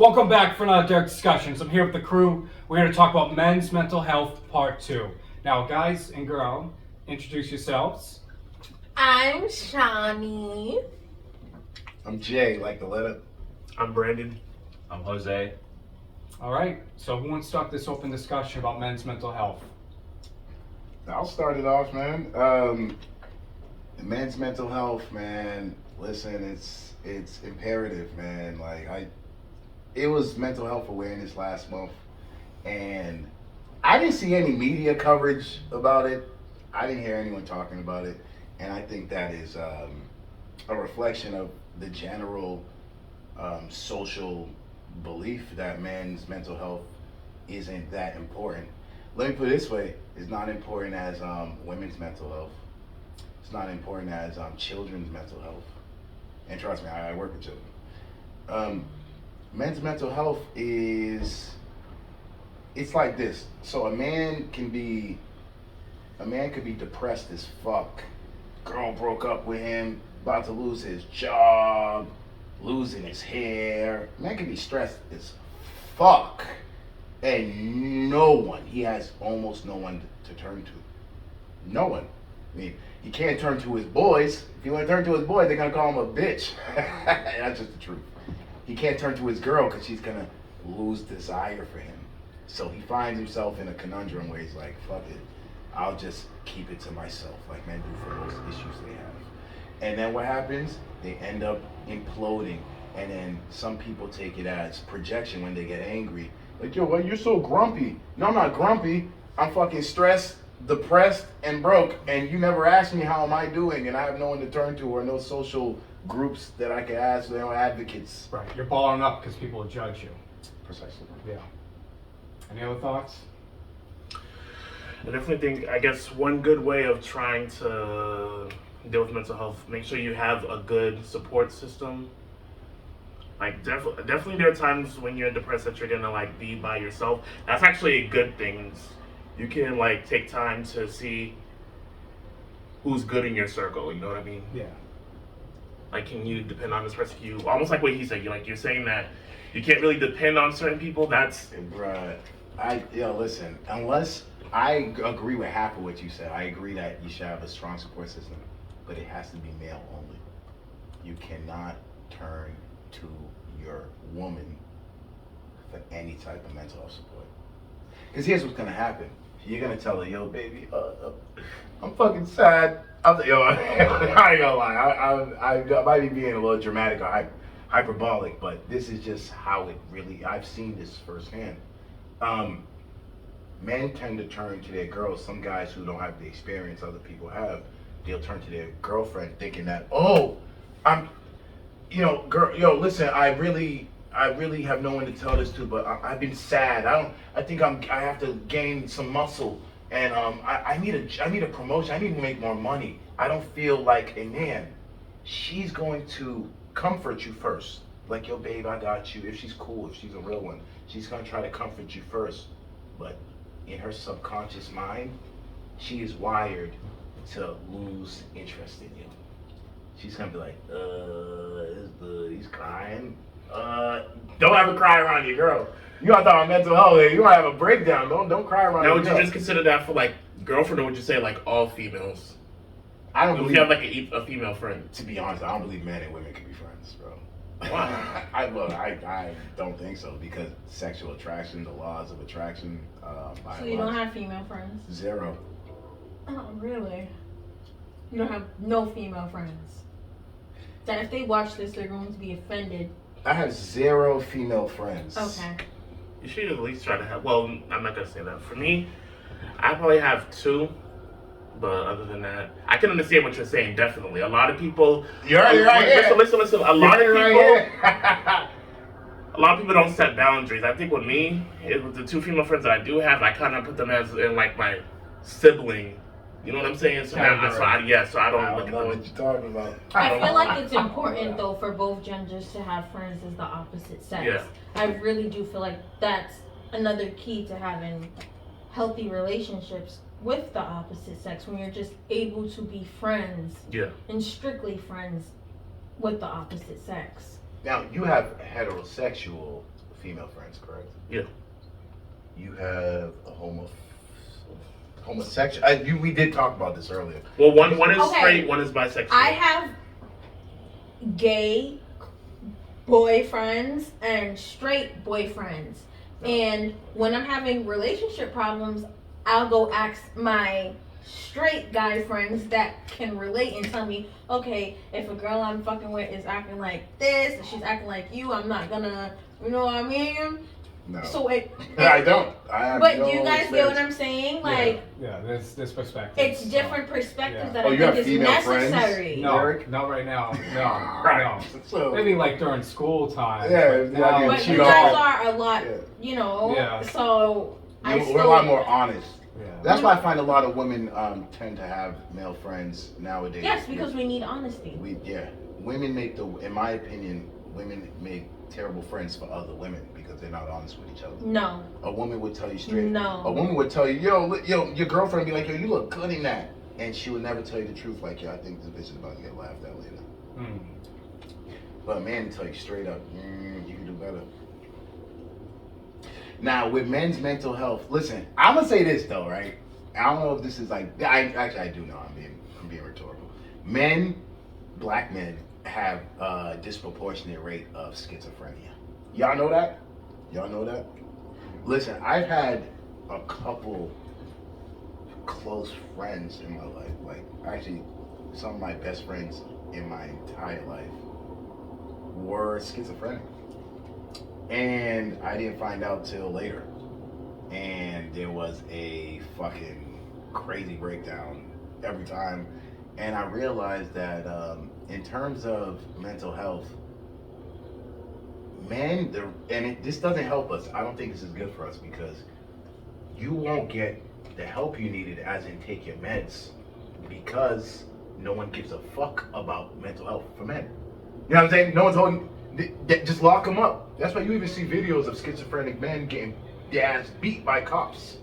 Welcome back for another Derek Discussions. I'm here with the crew. We're here to talk about men's mental health part 2. Now, guys and girl, introduce yourselves. I'm Shani. I'm Jay, like the letter. I'm Brandon. I'm Jose. All right, so who wants to start this open discussion about men's mental health? I'll start it off, man. Men's mental health, man. Listen, it's imperative, man. It was Mental Health Awareness last month, and I didn't see any media coverage about it. I didn't hear anyone talking about it, and I think that is a reflection of the general social belief that men's mental health isn't that important. Let me put it this way: it's not important as women's mental health. It's not important as children's mental health. And trust me, I work with children. Men's mental health it's like this. So a man could be depressed as fuck. Girl broke up with him, about to lose his job, losing his hair. Man can be stressed as fuck. And he has almost no one to turn to. No one. I mean, he can't turn to his boys. If you want to turn to his boys, they're going to call him a bitch. That's just the truth. He can't turn to his girl because she's going to lose desire for him. So he finds himself in a conundrum where he's like, fuck it. I'll just keep it to myself, like men do for most issues they have. And then what happens? They end up imploding. And then some people take it as projection when they get angry. Like, yo, why you're so grumpy? No, I'm not grumpy. I'm fucking stressed, depressed, and broke. And you never asked me how am I doing, and I have no one to turn to or no social groups that I can ask, no advocates. Right, you're balling up because people will judge you. Precisely. Yeah. Any other thoughts? I definitely think, I guess, one good way of trying to deal with mental health, make sure you have a good support system. Like, definitely there are times when you're depressed that you're gonna, like, be by yourself. That's actually a good thing. You can, like, take time to see who's good in your circle, you know what I mean? Yeah. Like, can you depend on this person? You almost like what he said. You're saying that you can't really depend on certain people. That's Bruh, listen. Unless I agree with half of what you said, I agree that you should have a strong support system, but it has to be male only. You cannot turn to your woman for any type of mental health support. Because here's what's gonna happen. You're gonna tell her, yo, baby, I'm fucking sad. I ain't gonna lie. I might be being a little dramatic or hyperbolic, but this is just how it really. I've seen this firsthand. Men tend to turn to their girls. Some guys who don't have the experience other people have, they'll turn to their girlfriend thinking that, listen, I really have no one to tell this to, but I've been sad. I think I have to gain some muscle, and I need a promotion. I need to make more money. I don't feel like a man. She's going to comfort you first. Like, yo, babe, I got you. If she's cool, if she's a real one, she's gonna try to comfort you first. But in her subconscious mind, she is wired to lose interest in you. She's gonna be like, he's crying. Don't ever cry around your girl. You gotta talk about mental health. You might have a breakdown. Don't cry around now. your Would girl. you just consider that for like girlfriend, or would you say like all females? I don't If believe. you have like a female friend. To be honest, I don't believe men and women can be friends, bro. Wow. I don't think so, because sexual attraction, the laws of attraction. So you don't have female friends? Zero. Oh, really? You don't have no female friends? That if they watch this, they're going to be offended. I have zero female friends. Okay. You should at least try to have. Well, I'm not gonna say that. For me, I probably have 2. But other than that, I can understand what you're saying. Definitely, a lot of people. You're right here. Listen. A lot of people. Right A lot of people don't set boundaries. I think with me, with the 2 female friends that I do have, I kind of put them as in like my sibling. You know what I'm saying? So I don't look at know them. what you're talking about. I feel like it's important, though, for both genders to have friends as the opposite sex. Yeah. I really do feel like that's another key to having healthy relationships with the opposite sex, when you're just able to be friends and strictly friends with the opposite sex. Now, you have heterosexual female friends, correct? Yeah. You have a homosexual. We did talk about this earlier. Well, one is Okay. straight, one is bisexual. I have gay boyfriends and straight boyfriends. And when I'm having relationship problems, I'll go ask my straight guy friends that can relate and tell me, okay, if a girl I'm fucking with is acting like this, and she's acting like you, I'm not gonna, you know what I mean? No. So I don't. I have but no do you guys get what I'm saying? Like, yeah, there's perspective. it's different perspectives Yeah. that Oh, I you have think is female friends? necessary. No, Eric? not right now. No, Right. no. So Maybe like during school time. Yeah, but yeah, now- yeah. But Cheat you guys off. are a lot, Yeah. you know, Yeah. so I we're still. a lot more honest. Yeah. That's why I find a lot of women tend to have male friends nowadays. Yes, because we need honesty. Women make in my opinion, women make terrible friends for other women because they're not honest with each other. No, A woman would tell you straight. No. A woman would tell you, yo, your girlfriend would be like, yo, you look good in that, and she would never tell you the truth. Like, yo, I think this bitch is about to get laughed at later. Mm. But a man tell you straight up, you can do better. Now with men's mental health, listen, I'm gonna say this though, right? I don't know if this is like, I do know. I'm being rhetorical. Black men have a disproportionate rate of schizophrenia. Y'all know that? Y'all know that? Listen, I've had a couple close friends in my life, like actually some of my best friends in my entire life were schizophrenic. And I didn't find out till later. And there was a fucking crazy breakdown every time. And I realized that in terms of mental health, this doesn't help us. I don't think this is good for us because you won't get the help you needed, as in take your meds, because no one gives a fuck about mental health for men. You know what I'm saying? No one's holding. Just lock them up. That's why you even see videos of schizophrenic men getting their ass beat by cops.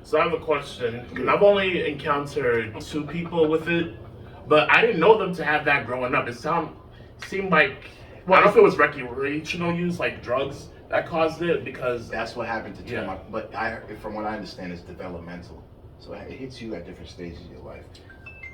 So I have a question. 'Cause I've only encountered 2 people with it, but I didn't know them to have that growing up. It seemed like, I don't know if it was recreational use, like drugs, that caused it, because That's what happened to Tim. Yeah. But from what I understand, it's developmental. So it hits you at different stages of your life.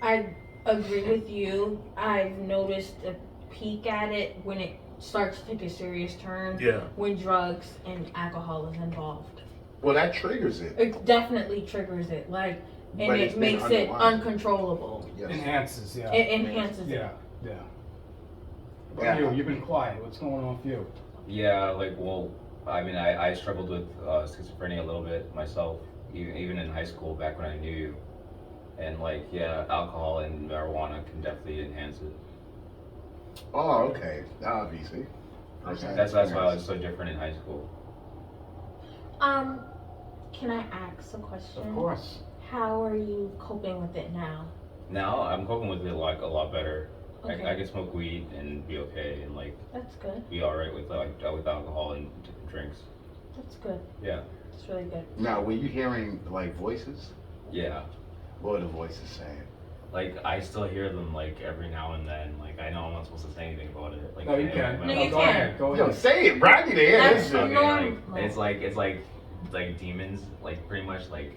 I agree with you. I've noticed a peak at it when it starts to take a serious turn. yeah. When drugs and alcohol is involved. Well, that triggers it. It definitely triggers it, like, and But it's it been makes it underlined. uncontrollable. Yes. Enhances, yeah. It enhances it. Yeah, yeah. What Yeah. about you? You've been quiet. What's going on with you? Yeah, like, well, I mean, I struggled with schizophrenia a little bit myself, even in high school, back when I knew you. And, like, yeah, alcohol and marijuana can definitely enhance it. Oh, okay. Obviously. That's why I was so different in high school. Can I ask a question? Of course. How are you coping with it now? Now, I'm coping with it, like, a lot better. Okay. I can smoke weed and be okay, and, like, That's good. be alright with, like, with alcohol and drinks. That's good. Yeah. That's really good. Now, were you hearing like voices? Yeah. What were the voices saying? Like, I still hear them, like, every now and then. Like, I know I'm not supposed to say anything about it. Like, No, you can. No, you go can. ahead. Go Yo, ahead. say it, Brady. There. That's Listen. Okay, normal. like, it's like demons, like pretty much like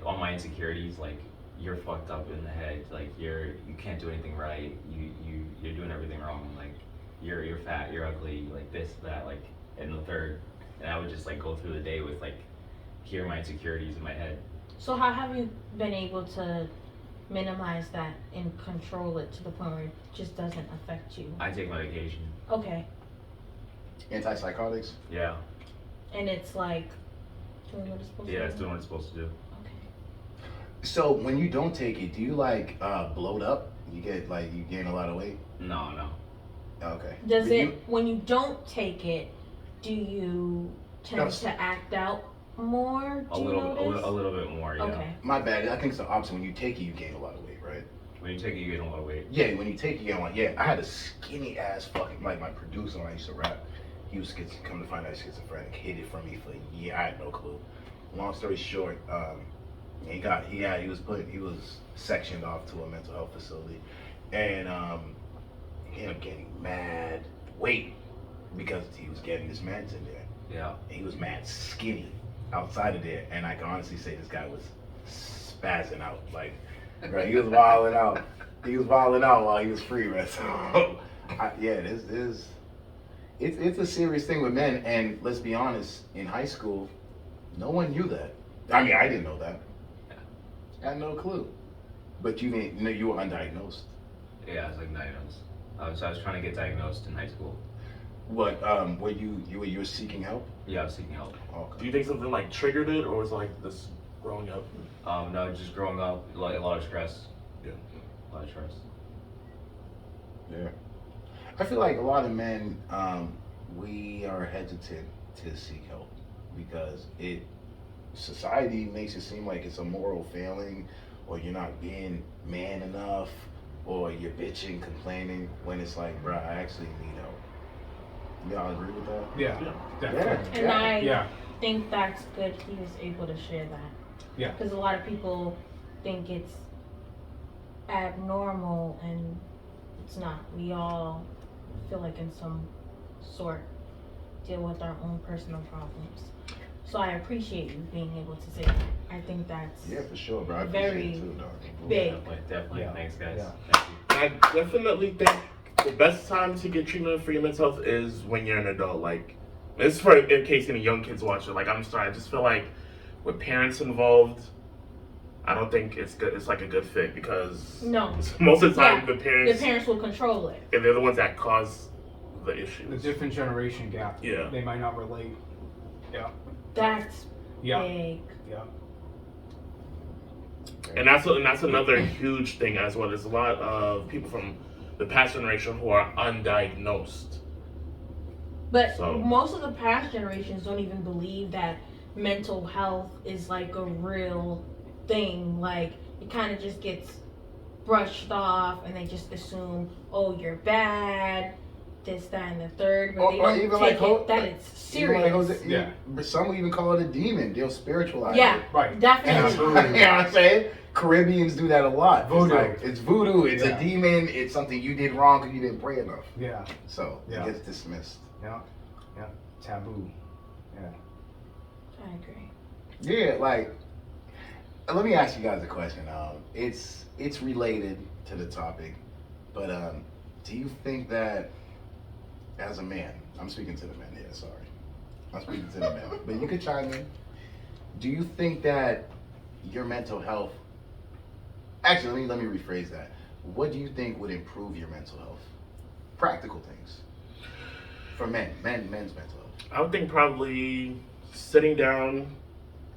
all my insecurities, like you're fucked up in the head, like you can't do anything right, you're doing everything wrong, like you're fat, you're ugly, like this, that, like, and the third. And I would just like go through the day with like hear my insecurities in my head. So how have you been able to minimize that and control it to the point where it just doesn't affect you? I take medication. Okay. Antipsychotics? Yeah. And it's like doing what it's supposed to Yeah, do? it's doing what it's supposed to do. Okay. So when you don't take it, do you like bloat up? You gain a lot of weight? No. Okay. Does Do it, you- when you don't take it, do you tend Yes. to act out more? Do you notice? A little bit more, yeah. Okay. My bad. I think it's the opposite. When you take it, you gain a lot of weight, right? When you take it, you gain a lot of weight. Yeah, when you take it, you gain a lot. Yeah, I had a skinny ass fucking, like my producer when I used to rap. He was come to find out schizophrenic. Hid it from me for a year. I had no clue. Long story short, he was sectioned off to a mental health facility, and he ended up getting mad weight because he was getting his meds in there. Yeah. And he was mad skinny outside of there, and I can honestly say this guy was spazzing out. Like, right, he was wilding out. He was wilding out while he was free, right? So, it's a serious thing with men. And let's be honest, in high school, no one knew that. I mean, I didn't know that. I had no clue. But you didn't know you were undiagnosed. Yeah, I was like diagnosed. So I was trying to get diagnosed in high school. What? Were you were seeking help? Yeah, I was seeking help. Do Okay. you think something like triggered it, or was it like this growing up? No, just growing up, like a lot of stress. Yeah. A lot of stress. Yeah. I feel like a lot of men, we are hesitant to seek help because society makes it seem like it's a moral failing, or you're not being man enough, or you're bitching, complaining, when it's like, bruh, I actually need help. Y'all agree with that? Yeah, Yeah. definitely. And I Yeah, think that's good he was able to share that. Yeah. Because a lot of people think it's abnormal and it's not. We all feel like in some sort deal with our own personal problems. So I appreciate you being able to say that. I think that's Yeah, for sure, bro. I Very appreciate it too, dog. big. Definitely. Yeah. Thanks, guys. Yeah. Thank you. I definitely think the best time to get treatment for your mental health is when you're an adult. Like, this is for in case any young kids watch it. Like, I'm sorry, I just feel like with parents involved, I don't think it's good. It's like a good fit because no. most of the time Yeah, the parents, The parents will control it. and they're the ones that cause the the issues. different generation gap. Yeah. They might not relate. Yeah, That's yeah, big. yeah. And that's another huge thing as well. There's a lot of people from the past generation who are undiagnosed. But So- most of the past generations don't even believe that mental health is like a real thing. Like, it kind of just gets brushed off and they just assume, oh, you're bad, this, that, and the third. But they Or don't even take like it that it's Even like serious. Jose- Yeah. But some will even call it a demon. They'll spiritualize Yeah, it. Right. And definitely. you know what I'm saying? Caribbeans do that a lot. Voodoo. It's voodoo. It's Yeah. a demon. It's something you did wrong because you didn't pray enough. Yeah, So Yeah. it gets dismissed. yeah, yeah. Taboo. Yeah. I agree. Yeah, like let me ask you guys a question. It's related to the topic, but do you think that as a man, I'm speaking to the men here. Sorry, I'm speaking to the men, but you could chime in. Do you think that your mental health? Actually, let me rephrase that. What do you think would improve your mental health? Practical things for men's mental health. I would think probably sitting down,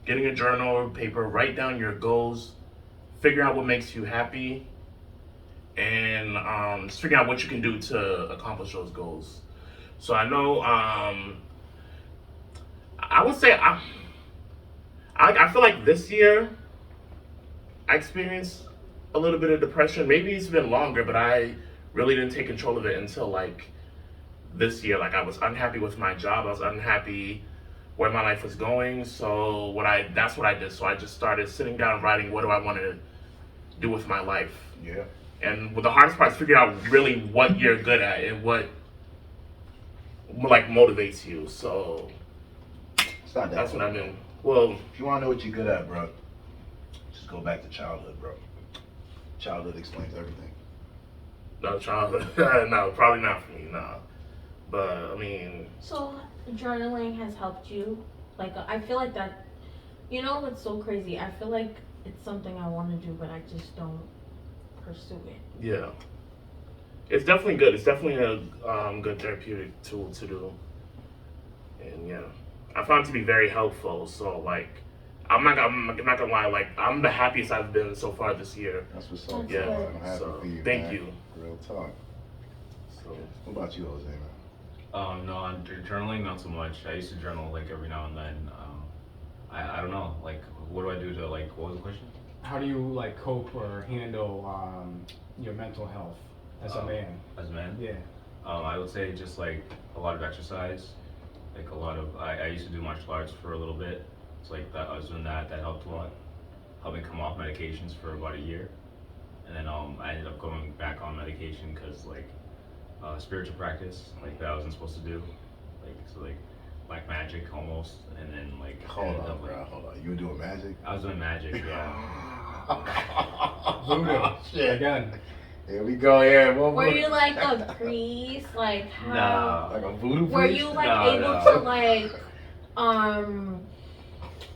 getting a journal or paper, write down your goals, figure out what makes you happy, and just figure out what you can do to accomplish those goals. So I know, I would say I feel like this year I experienced a little bit of depression. Maybe it's been longer, but I really didn't take control of it until like this year. Like, I was unhappy with my job. I was unhappy where my life was going. So that's what I did. So I just started sitting down, writing, what do I want to do with my life? Yeah. And the hardest part is figuring out really what you're good at and what like motivates you. So It's not that. that's what I hard. mean. Well, If you want to know what you're good at, bro, just go back to childhood, bro. Childhood explains everything. no, childhood. No, probably not for me. No, but I mean, So journaling has helped you. Like, I feel like that. You know what's so crazy? I feel like it's something I want to do, but I just don't pursue it. yeah, it's definitely good. It's definitely a good therapeutic tool to do. And yeah, I found it to be very helpful. So like, I'm not gonna lie. Like, I'm the happiest I've been so far this year. That's what's up. Yeah. bro. I'm happy So for you. thank man. you. Real talk. So What about you, Jose, man? No, on journaling, not so much. I used to journal like every now and then. I don't know. Like, what do I do to like? What was the question? How do you like cope or handle your mental health as a man? As a man? Yeah. I would say just like a lot of exercise, like a lot of. I used to do martial arts for a little bit. It's like that. I was doing that. That helped a lot. Helped me come off medications for about a year, and then I ended up going back on medication because like spiritual practice like that I wasn't supposed to do. Like so like like magic almost, and then like Hold ended on, up, bro. like, Hold on. You were doing magic? I was doing magic, yeah. Voodoo. Shit. Again. Here we go. Yeah. Were you like a priest? Like how? Like a voodoo Were priest? you like No, able no. to like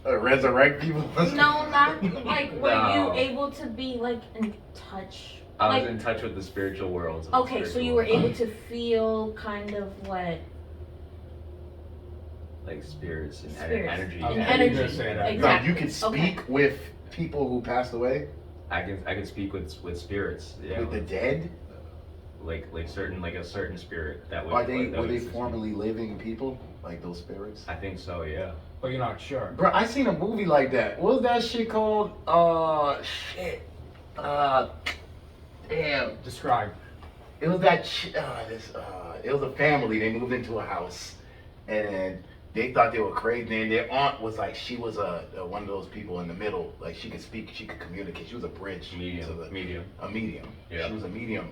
Resurrect people? no, not like were No. you able to be like in touch? I was Like in touch with the spiritual world. okay, so you were able to feel kind of what like spirits and Spirits. energy. Okay, and you energy. just say that. Exactly. No, you can speak with people who passed away? I can speak with spirits. Yeah. With the dead? like a certain spirit that would. Are they that were would they assist me. formerly living people? Like those spirits? I think so. Yeah. But you're not sure. Bro, I seen a movie like that. What was that shit called? Shit. Damn. Describe. It was that it was a family. They moved into a house, and they thought they were crazy. And their aunt was like, she was one of those people in the middle. Like she could speak, she could communicate. She was a bridge. Medium. To the, Medium. A medium. Yeah. She was a medium.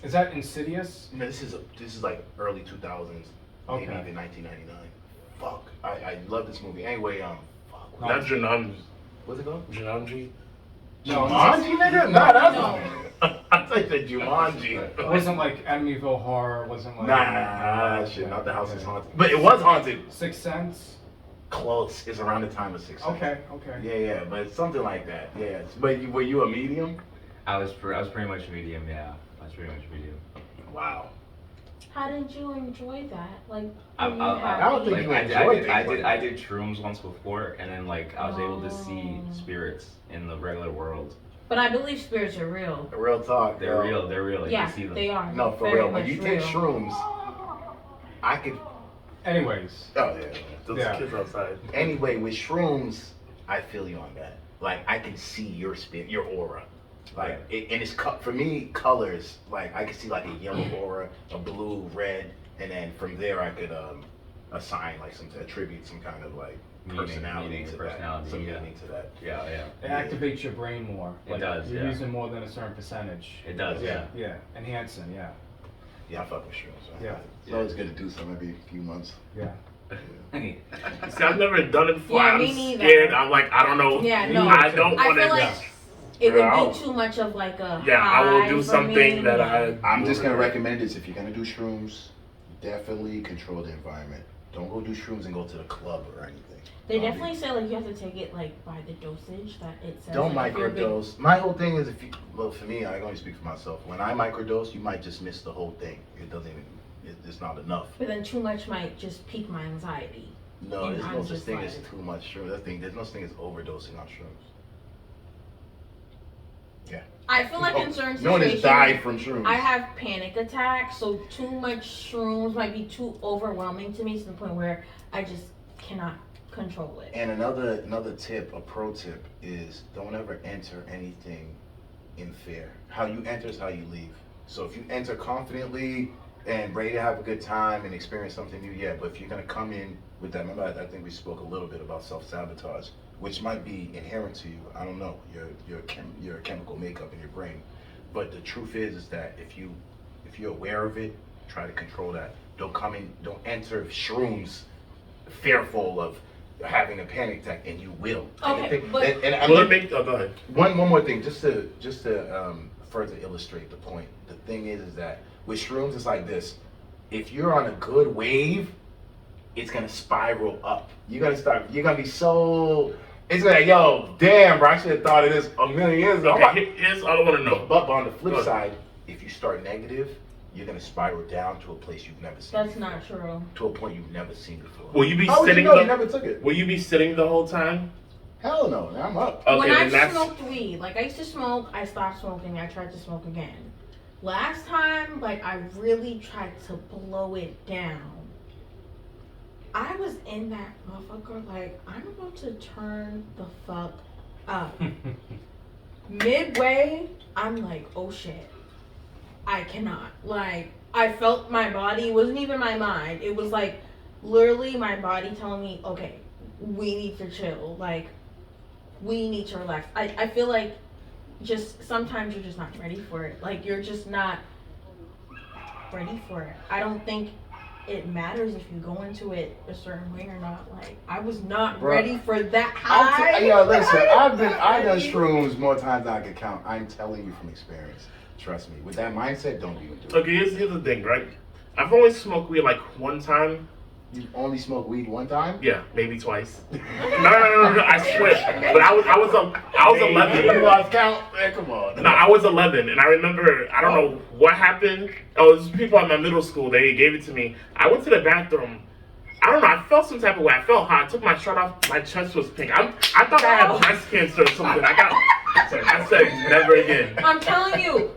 Is that Insidious? No, this is like early 2000s, maybe Okay. even 1999. Fuck, I love this movie. Anyway, fuck. No. Not Jumanji. What's it called? Jumanji. No, Jumanji, nigga? Nah, that's No. I thought you said Jumanji. It wasn't like Amityville Horror. It wasn't like. Nah, shit, not the house is Okay. haunted. But it was haunted. Sixth Sense. Close. It's around the time of 6. Okay. Okay. Yeah, but it's something like that. Yeah. But were you a medium? I was pretty much medium. Yeah. I was pretty much medium. Wow. How did you enjoy that? Like, I were you don't happy? think you I enjoyed did, I things did, like I that. did shrooms once before, and then like I was able to see Oh. spirits in the regular world. But I believe spirits are real. Real talk. They're yo. real. They're real. Like, Yeah, you see them. they are. No, for Very real. When much you take real. shrooms, I could. Anyways. Oh yeah. Those Yeah. kids outside. Anyway, with shrooms, I feel you on that. Like I can see your spirit, your aura. Like and it's for me colors. Like I can see like a yellow aura, a blue, red, and then from there I could assign like attribute some kind of like personality meaning, to personality, that. Some yeah. meaning to that. Yeah, yeah. It activates your brain more. It does, You're yeah. using more than a certain percentage. It does, yeah. Yeah. Enhancing. Yeah. Yeah, I fuck with shrooms. Yeah. It's always good to do some every few months. Yeah. See, I've never done it before. Yeah, I'm me neither. scared. I'm like, I don't know. Yeah, Me no. neither. I don't I want feel to. like it would Yeah. be too much of like a Yeah, I will high do for something me. that I'm just gonna recommend this: if you're gonna do shrooms, definitely control the environment. Don't go do shrooms and go to the club or anything. They Don't definitely say like you have to take it like by the dosage that it says. Don't like, if you're big- microdose. My whole thing is well, for me, I can only speak for myself. When I microdose, you might just miss the whole thing. It doesn't even. It's not enough. But then too much might just pique my anxiety. No, And there's I'm no such just thing as like- too much shrooms. There's no such thing as overdosing on shrooms. I feel like in Oh, certain no one has situations, died from shrooms. I have panic attacks, so too much shrooms might be too overwhelming to me to the point where I just cannot control it. And another tip, a pro tip, is don't ever enter anything in fear. How you enter is how you leave. So if you enter confidently and ready to have a good time and experience something new, yeah. But if you're gonna come in with that, remember I think we spoke a little bit about self-sabotage, which might be inherent to you. I don't know your chemical makeup in your brain. But the truth is that if you're aware of it, try to control that. Don't enter shrooms fearful of having a panic attack, and you will. Okay, And but- I Will mean, it make? Oh, go ahead. one more thing, just to further illustrate the point. The thing is that with shrooms, it's like this: if you're on a good wave, it's gonna spiral up. You're gonna be so. It's like, yo, damn, bro, I should have thought of this a million years ago. Okay, here's all I want to know. But on the flip Go ahead. side, if you start negative, you're gonna spiral down to a place you've never seen. That's before. not true. To a point you've never seen before. Will you be How would you sitting? know? You The, never took it. will you be sitting the whole time? Hell no, man, I'm up. Okay, when then I that's. smoked weed, like I used to smoke, I stopped smoking, I tried to smoke again. Last time, like I really tried to blow it down. I was in that motherfucker like I'm about to turn the fuck up. Midway, I'm like, oh shit. I cannot. Like, I felt my body, it wasn't even my mind. It was like literally my body telling me, okay, we need to chill. Like, we need to relax. I feel like just sometimes you're just not ready for it. Like, you're just not ready for it. I don't think it matters if you go into it a certain way or not. Like, I was not Bruh, ready for that high. Yo, listen, I've done shrooms more times than I can count. I'm telling you from experience. Trust me. With that mindset, don't even do it. Okay, here's the thing, right? I've only smoked weed like one time. You only smoke weed one time? Yeah, maybe twice. No, I swear. But I was 11. You lost count? Man, come on. No, I was 11, and I remember, I don't know what happened. Oh, it was people at my middle school. They gave it to me. I went to the bathroom. I don't know. I felt some type of way. I felt hot. I took my shirt off. My chest was pink. I thought I had breast cancer or something. I said never again. I'm telling you,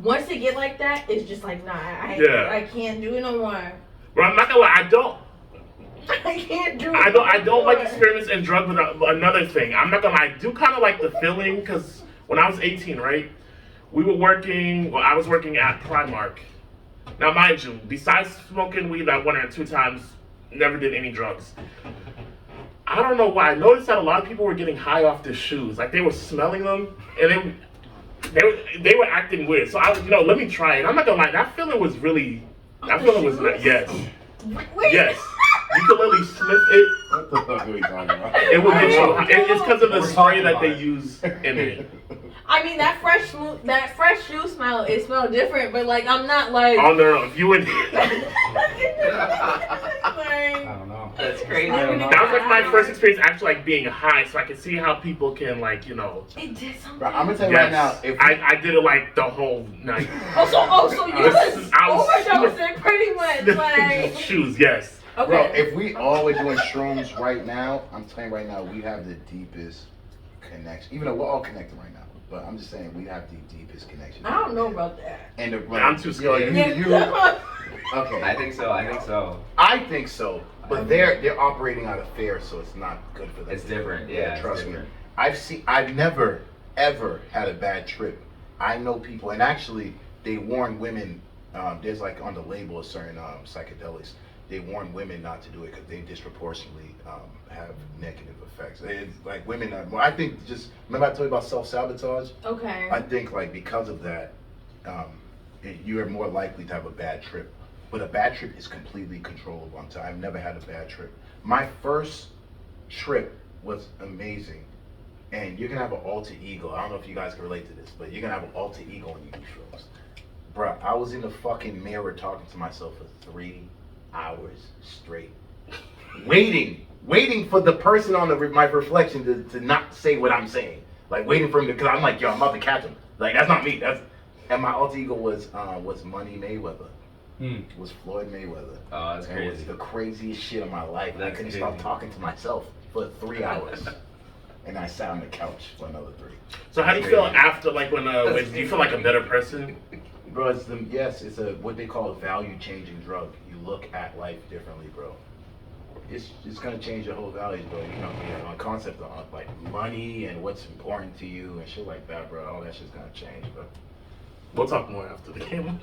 once it get like that, it's just like, nah, I can't do it no more. But I'm not gonna lie. I can't do it. I don't like experiments and drugs. With another thing, I'm not gonna lie. I do kind of like the feeling because when I was 18, right, we were working. Well, I was working at Primark. Now, mind you, besides smoking weed that 1 or 2 times, never did any drugs. I don't know why. I noticed that a lot of people were getting high off their shoes. Like they were smelling them, and they were acting weird. So I was, let me try it. I'm not gonna lie. That feeling was really. That feeling was not. Yes. Wait. Yes. You could literally sniff it. What the fuck are we talking about? It will get you high. It's because of the We're spray talking that about they it. use in it. I mean, that fresh shoe smell, it smelled different, but like, I'm not like. Oh no, if you would. I don't know. That's crazy. I don't know. That was like my first experience actually like being high, so I could see how people can like, It did something. Bro, I'm gonna tell you right now. Yes. If I did it like the whole night. So you was I was- overdosing pretty much, like. Shoes, yes. Okay. Bro, if we all were doing shrooms right now, I'm telling you right now, we have the deepest connection. Even though we're all connected right now, but I'm just saying we have the deepest connection. I don't know about that. And the, I'm too scared. Okay. I think so. I think so, but they're operating out of fear, so it's not good for them. It's different. Yeah, it's trust different. me. I've never ever had a bad trip. I know people, and actually they warn women. There's like on the label of certain psychedelics, they warn women not to do it because they disproportionately have negative effects. It's like women. I think just remember I told you about self-sabotage. Okay. I think like because of that, you are more likely to have a bad trip. But a bad trip is completely controllable. I've never had a bad trip. My first trip was amazing. And you're gonna have an alter ego. I don't know if you guys can relate to this, but you're gonna have an alter ego when you do shrooms. Bruh, I was in the fucking mirror talking to myself for 3 hours straight. Waiting for the person on my reflection to not say what I'm saying. Like waiting for him to, because I'm like, yo, I'm about to catch him. Like that's not me. And my alter ego was Money Mayweather. Was Floyd Mayweather. Oh, that's And it was crazy. the craziest shit of my life. And I That's couldn't crazy. stop talking to myself for 3 hours. And I sat on the couch for another 3. So how do you feel after like when do you feel like a better person? Bro, it's a what they call a value changing drug. You look at life differently, bro. It's gonna change your whole values, bro. The concept of like money and what's important to you and shit like that, bro. All that shit's gonna change, bro. We'll talk more after the game.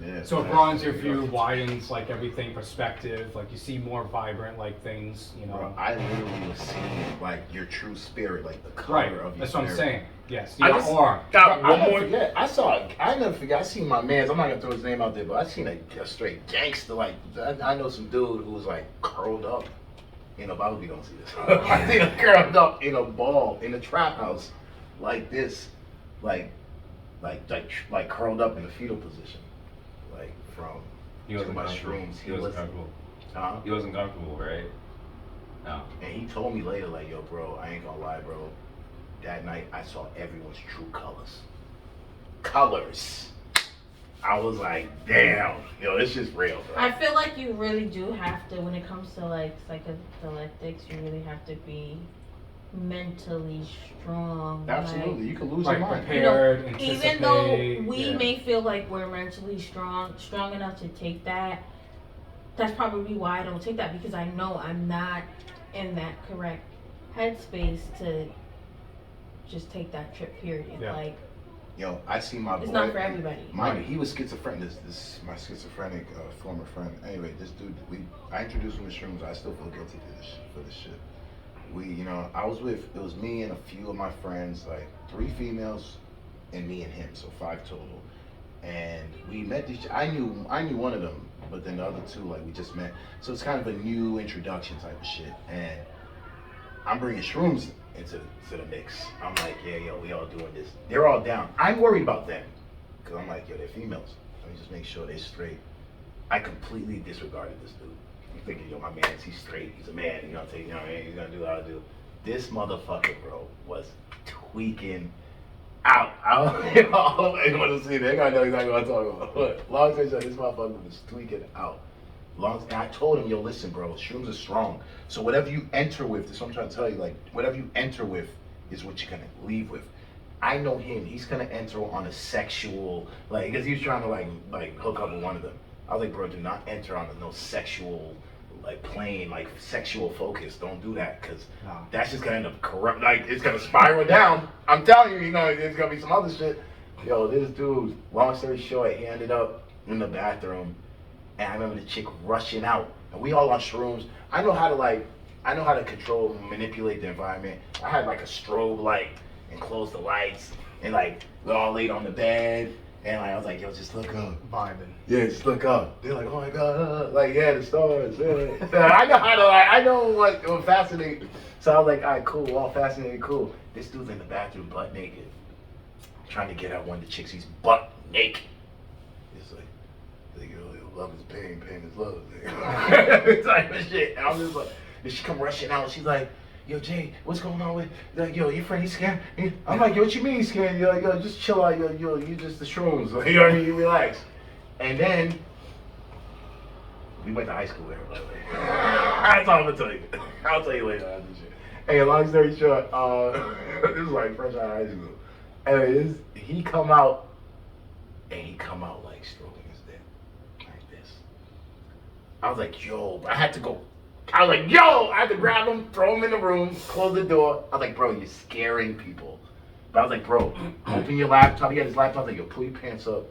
Yeah. So it broadens your view, widens like everything perspective, like you see more vibrant like things, Bro, I literally was seeing like your true spirit, like the color Right, of your that's what I'm spirit. saying. Yes, I your just aura. got I one never more. forget. I never forget. I seen my man's. I'm not gonna throw his name out there, but I seen a straight gangster. Like I know some dude who was like curled up. Probably don't see this. I seen him curled up in a ball in a trap house, like this, like curled up in a fetal position, like from He wasn't too much comfortable. shrooms. He wasn't comfortable. Huh? He wasn't comfortable, right? No. And he told me later, like, yo, bro, I ain't gonna lie, bro. That night, I saw everyone's true colors. Colors. I was like, damn, this shit's real, bro. I feel like you really do have to, when it comes to like psychedelics, you really have to be mentally strong. Absolutely, Like, you can lose Like your mind. prepared, even though anticipate, we yeah. may feel like we're mentally strong enough to take that, that's probably why I don't take that, because I know I'm not in that correct headspace to just take that trip, period. Yeah. Like, Yo, I see my boy. it's not for everybody. Mind you, he was schizophrenic. This my schizophrenic former friend. Anyway, this dude, I introduced him to shrooms. I still feel guilty for this shit. I was it was me and a few of my friends, like 3 females and me and him, so 5 total. and we met these. I knew one of them, but then the other two, like, we just met. So it's kind of a new introduction type of shit. And I'm bringing shrooms into the mix. I'm like, yeah, yo, we all doing this. They're all down. I'm worried about them because I'm like, yo, they're females. Let me just make sure they're straight. I completely disregarded this dude. I'm thinking, yo, my man, he's straight. He's a man. He's gonna take, you know what I mean? He's gonna do what I do. This motherfucker, bro, was tweaking out. I don't want to see. They're gonna know exactly what I'm talking about. But long story short, this motherfucker was tweaking out. And I told him, yo, listen, bro, shrooms are strong. So whatever you enter with, this is what I'm trying to tell you, like, whatever you enter with is what you're gonna leave with. I know him. He's gonna enter on a sexual, like, because he was trying to like hook up with one of them. I was like, bro, do not enter on no sexual, like, plane, like, sexual focus. Don't do that, because that's just gonna end up corrupt. Like, it's gonna spiral down. I'm telling you, there's gonna be some other shit. Yo, this dude, long story short, he ended up in the bathroom, and I remember the chick rushing out, and we all on shrooms. I know how to control and manipulate the environment. I had like a strobe light and close the lights, and like we're all laid on the bed, and like I was like, yo, just look up. Vibing. Yeah, just look up. They're like, oh my god, like, yeah, the stars. Yeah. I know how to, I know what will fascinate. So I was like, all right, cool, all fascinated, cool. This dude's in the bathroom butt naked, trying to get at one of the chicks. He's butt naked. It's like yo, love is pain, pain is love. Type of shit. And I'm just like, and she come rushing out. She's like, yo, Jay, what's going on with, like, yo, your friend, he's scared. I'm like, yo, what you mean he's scared? You're like, yo, just chill out, yo, you just the shrooms. Like, you know what I mean? You relax. And then, we went to high school there, by the way. That's all I'm gonna tell you. I'll tell you later on this shit. Hey, long story short, this is like fresh out of high school. Anyways, he come out like stroking his dick, like this. I was like, yo, I had to grab him, throw him in the room, close the door. I was like, bro, you're scaring people. But I was like, bro, open your laptop. He had his laptop. I was like, yo, pull your pants up,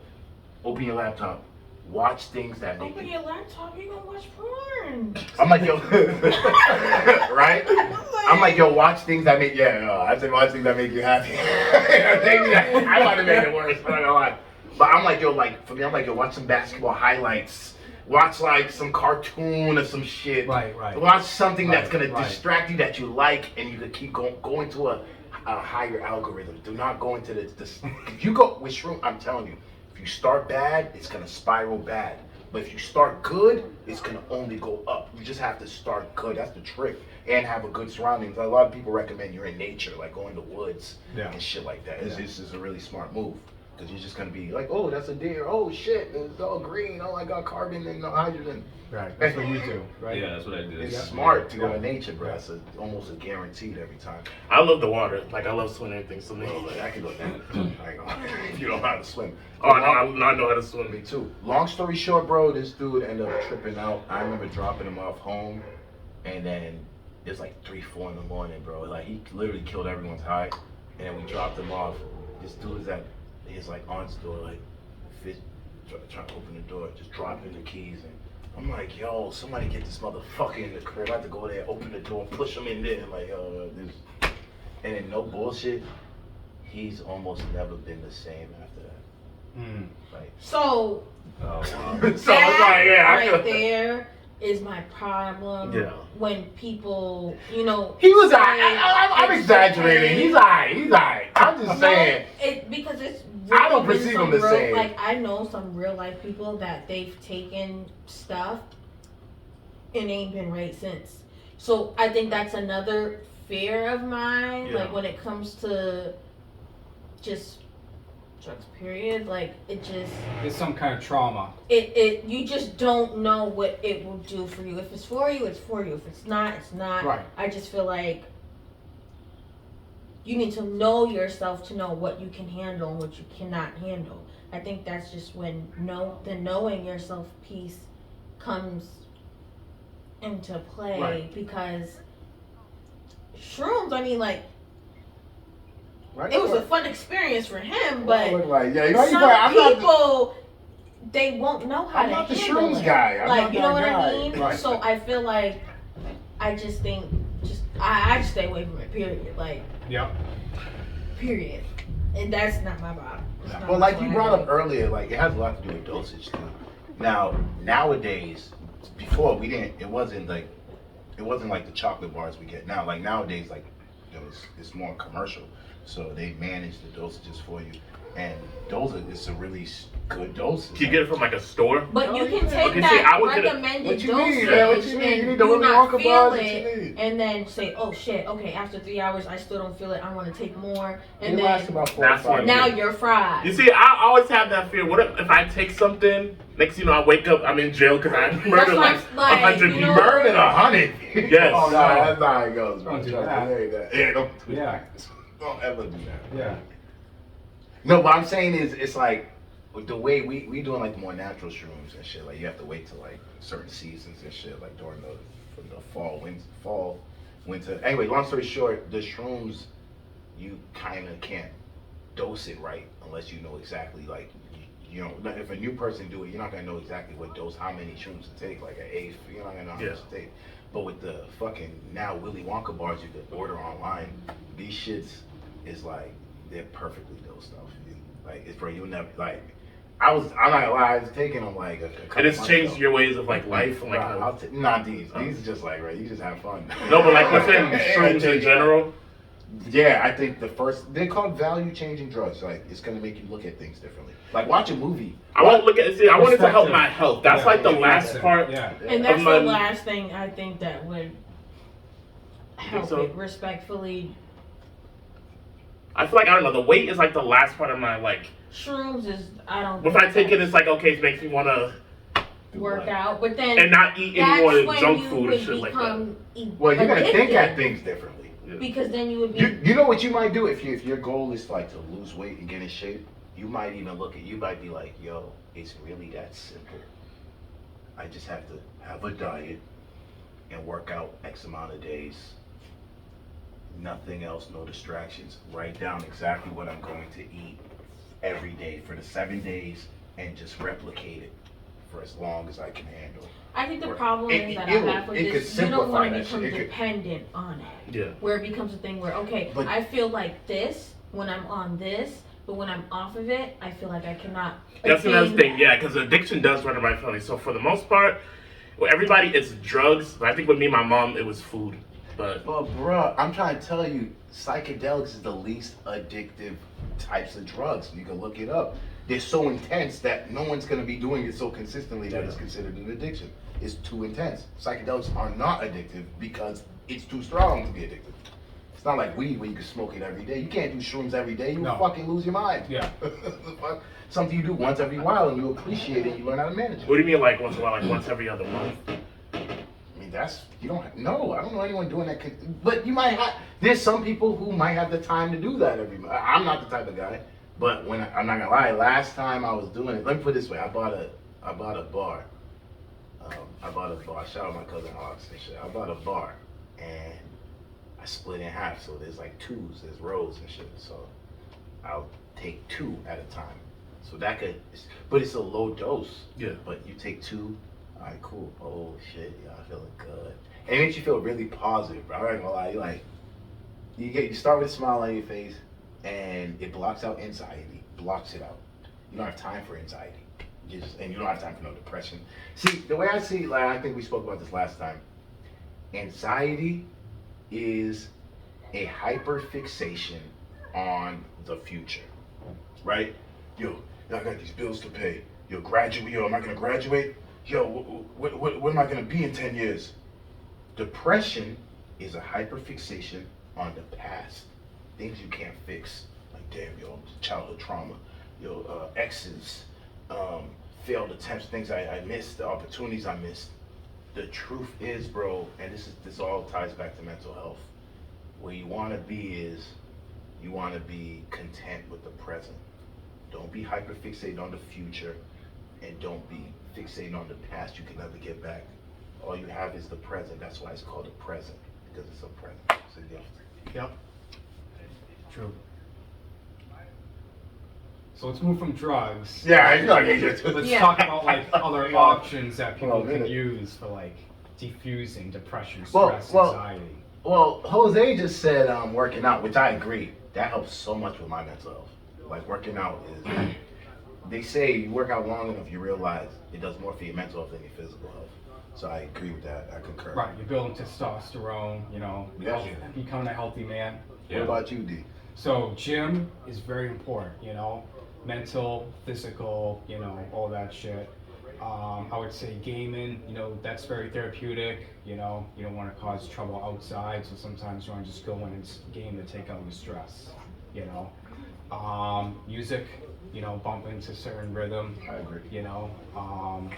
open your laptop, watch things that make Open your laptop, you gonna watch porn. I'm like, yo, right? I'm like, yo, watch things that make, I said watch things that make you happy. I might have made it worse, but I don't know why. But I'm like, yo, like, for me, I'm like, yo, watch some basketball highlights. Watch, like, some cartoon or some shit. Right. Watch something that's going to distract you that you like, and you can keep going to a higher algorithm. Do not go into this. If you go with shroom, I'm telling you, if you start bad, it's going to spiral bad. But if you start good, it's going to only go up. You just have to start good. That's the trick. And have a good surroundings. A lot of people recommend you're in nature, like go in the woods and shit like that. This is a really smart move. Because you're just going to be like, oh, that's a deer. Oh, shit. It's all green. Oh, I got carbon and hydrogen. Right. That's what you do, right? Yeah, that's what I do. It's smart to go in nature, bro. It's almost a guaranteed every time. I love the water. Like, I love swimming and everything. So Like, I could go down. I ain't gonna, if you don't know how to swim. Oh, I know how to swim. Me too. Long story short, bro, this dude ended up tripping out. I remember dropping him off home, and then it was like 3, 4 in the morning, bro. Like, he literally killed everyone's high, and then we dropped him off. This dude is at his, like, aunt's door, like, trying to open the door, just dropping the keys, and I'm like, yo, somebody get this motherfucker in the crib. I have to go there, open the door, push him in there, and like, yo, this. And then no bullshit, he's almost never been the same after that. Like, So, Oh, wow. so I was that like, yeah, right there is my problem. Yeah. When people, he was I'm exaggerating. He's alright. I'm just saying. Because it's. I don't really been perceive some him the real, same. Like, I know some real life people that they've taken stuff and ain't been right since. So I think that's another fear of mine. Yeah. Like, when it comes to just drugs, period. Like, it just. It's some kind of trauma. You just don't know what it will do for you. If it's for you, it's for you. If it's not, it's not. Right. I just feel like you need to know yourself to know what you can handle and what you cannot handle. I think that's just when the knowing yourself piece comes into play. Right. Because shrooms, I mean, like, Right? it was a fun experience for him, but I'm people, they won't know how I'm to not the handle shrooms it. guy. I'm Like, not you know that what guy. I mean? Right. So I feel like I just think I just stay away from it. Period. Like, Yep. period. And that's not my bottom. It's not Well, like what you I brought do. up earlier, like it has a lot to do with dosage too. Now, nowadays, before we didn't, it wasn't like the chocolate bars we get now. Like nowadays, like it's more commercial, so they manage the dosages for you, and it's a really good dosage. Can you get it from like a store? But you can take Okay, see, that I would get it- recommended What you mean, dosage man? What you mean? You and need the do Willy not Wonka feel bars, what you it, need? and then say, oh shit, okay, after 3 hours I still don't feel it, I want to take more, and It lasts then about 4 or That's 5 what- now days. you're fried. You see, I always have that fear. What if I take something, next thing you know, I wake up, I'm in jail because I murdered why like I'm like, 100 you people. know- Murdered 100. Yes. Oh no, that's not how it goes, bro. Don't do Trust that. me, it ain't that. Yeah, don't do Yeah. that. Don't ever do that. Yeah. No, what I'm saying is, it's like with the way we doing like the more natural shrooms and shit. Like you have to wait till like certain seasons and shit, like during the fall, winter. Anyway, long story short, the shrooms you kind of can't dose it right unless you know exactly like you know if a new person do it, you're not gonna know exactly what dose, how many shrooms to take, like an eighth. You're not gonna know how much to take. But with the fucking now Willy Wonka bars you could order online, these shits is like they're perfectly dosed off. Like it's for you never like. I'm not gonna lie, I was taking them like a couple And it's months changed ago. your ways of like life. And, like, Right, how- not these. These are just like right. You just have fun. no, but like within shrooms in general. Yeah, I think they're called value changing drugs. Like it's gonna make you look at things differently. Like watch a movie. I won't look at. See, I wanted to help Perspective. my health. That's Yeah, like the yeah, last yeah. part. Yeah. And that's my- the last thing I think that would help so? it respectfully. I feel like I don't know. The weight is like the last part of my like. Shrooms is I don't. If I take it, it's like okay, it makes me want to work out, but then and not eat any that's more when junk you food would and shit like that. become Well, you're gonna think addicted, at things differently. because then you would be. You know what you might do if your goal is like to lose weight and get in shape. You might even you might be like, yo, it's really that simple. I just have to have a diet and work out X amount of days. Nothing else, no distractions. Write down exactly what I'm going to eat every day for the 7 days and just replicate it for as long as I can handle. I think the Or- problem it- is that it I will- have with it could this, you don't want simplify to that become shit. It could- dependent on it. Yeah. Where it becomes a thing where, okay, But- I feel like this when I'm on this, but when I'm off of it, I feel like I cannot. That's another attain thing, that. yeah, because addiction does run in my family. So for the most part, well, everybody, it's drugs. But I think with me and my mom, it was food. But But bruh, I'm trying to tell you, psychedelics is the least addictive types of drugs. You can look it up. They're so intense that no one's gonna be doing it so consistently that it's considered an addiction. It's too intense. Psychedelics are not addictive because it's too strong to be addictive. It's not like weed where you can smoke it every day. You can't do shrooms every day. You will No. fucking lose your mind. Yeah. Something you do once every while and you appreciate it. You learn how to manage it. what do you mean, like once in a while, like once every other month? I mean, you don't know. I don't know anyone doing that. But you might have, there's some people who might have the time to do that every month. I'm not the type of guy. But I'm not gonna lie, last time I was doing it, let me put it this way, I bought a bar. I bought a bar. Shout out my cousin Alex and shit. I bought a bar and I split in half. So there's like twos, there's rows and shit. So I'll take 2 at a time. So but it's a low dose. Yeah. But you take 2, all right, cool. Oh shit, yeah, I'm feeling good. And it makes you feel really positive, bro. I'm not gonna lie, you start with a smile on your face, and it blocks out anxiety. Blocks it out. You don't have time for anxiety. And you don't have time for no depression. See, the way I see it, like I think we spoke about this last time. Anxiety is a hyperfixation on the future, right? Yo, I got these bills to pay. Yo, am I gonna graduate? Yo, what am I gonna be in 10 years? Depression is a hyperfixation on the past. Things you can't fix. Like, damn, yo, childhood trauma. Yo, exes, failed attempts, things I missed, the opportunities I missed. The truth is, bro, and this all ties back to mental health. Where you wanna be is, you wanna be content with the present. Don't be hyperfixated on the future, and don't be fixated on the past you can never get back. All you have is the present. That's why it's called the present, because it's a present. It's a gift. Yep. True. So let's move from drugs. Yeah, I know. I get you. Let's Yeah. talk about like other options that people Well, can minute. use for like diffusing depression, Well, stress, well, anxiety. Well, Jose just said working out, which I agree. that helps so much with my mental health. Like working out is, they say you work out long enough, you realize it does more for your mental health than your physical health. So I agree with that. I concur. Right, you're building testosterone, you know, Yeah. becoming a healthy man. What about you, D? So gym is very important, you know, mental, physical, you know, all that shit. I would say gaming, you know, that's very therapeutic. You know, you don't want to cause trouble outside, so sometimes you want to just go in and game to take out your stress. You know, music, you know, bump into certain rhythm. I agree. You know,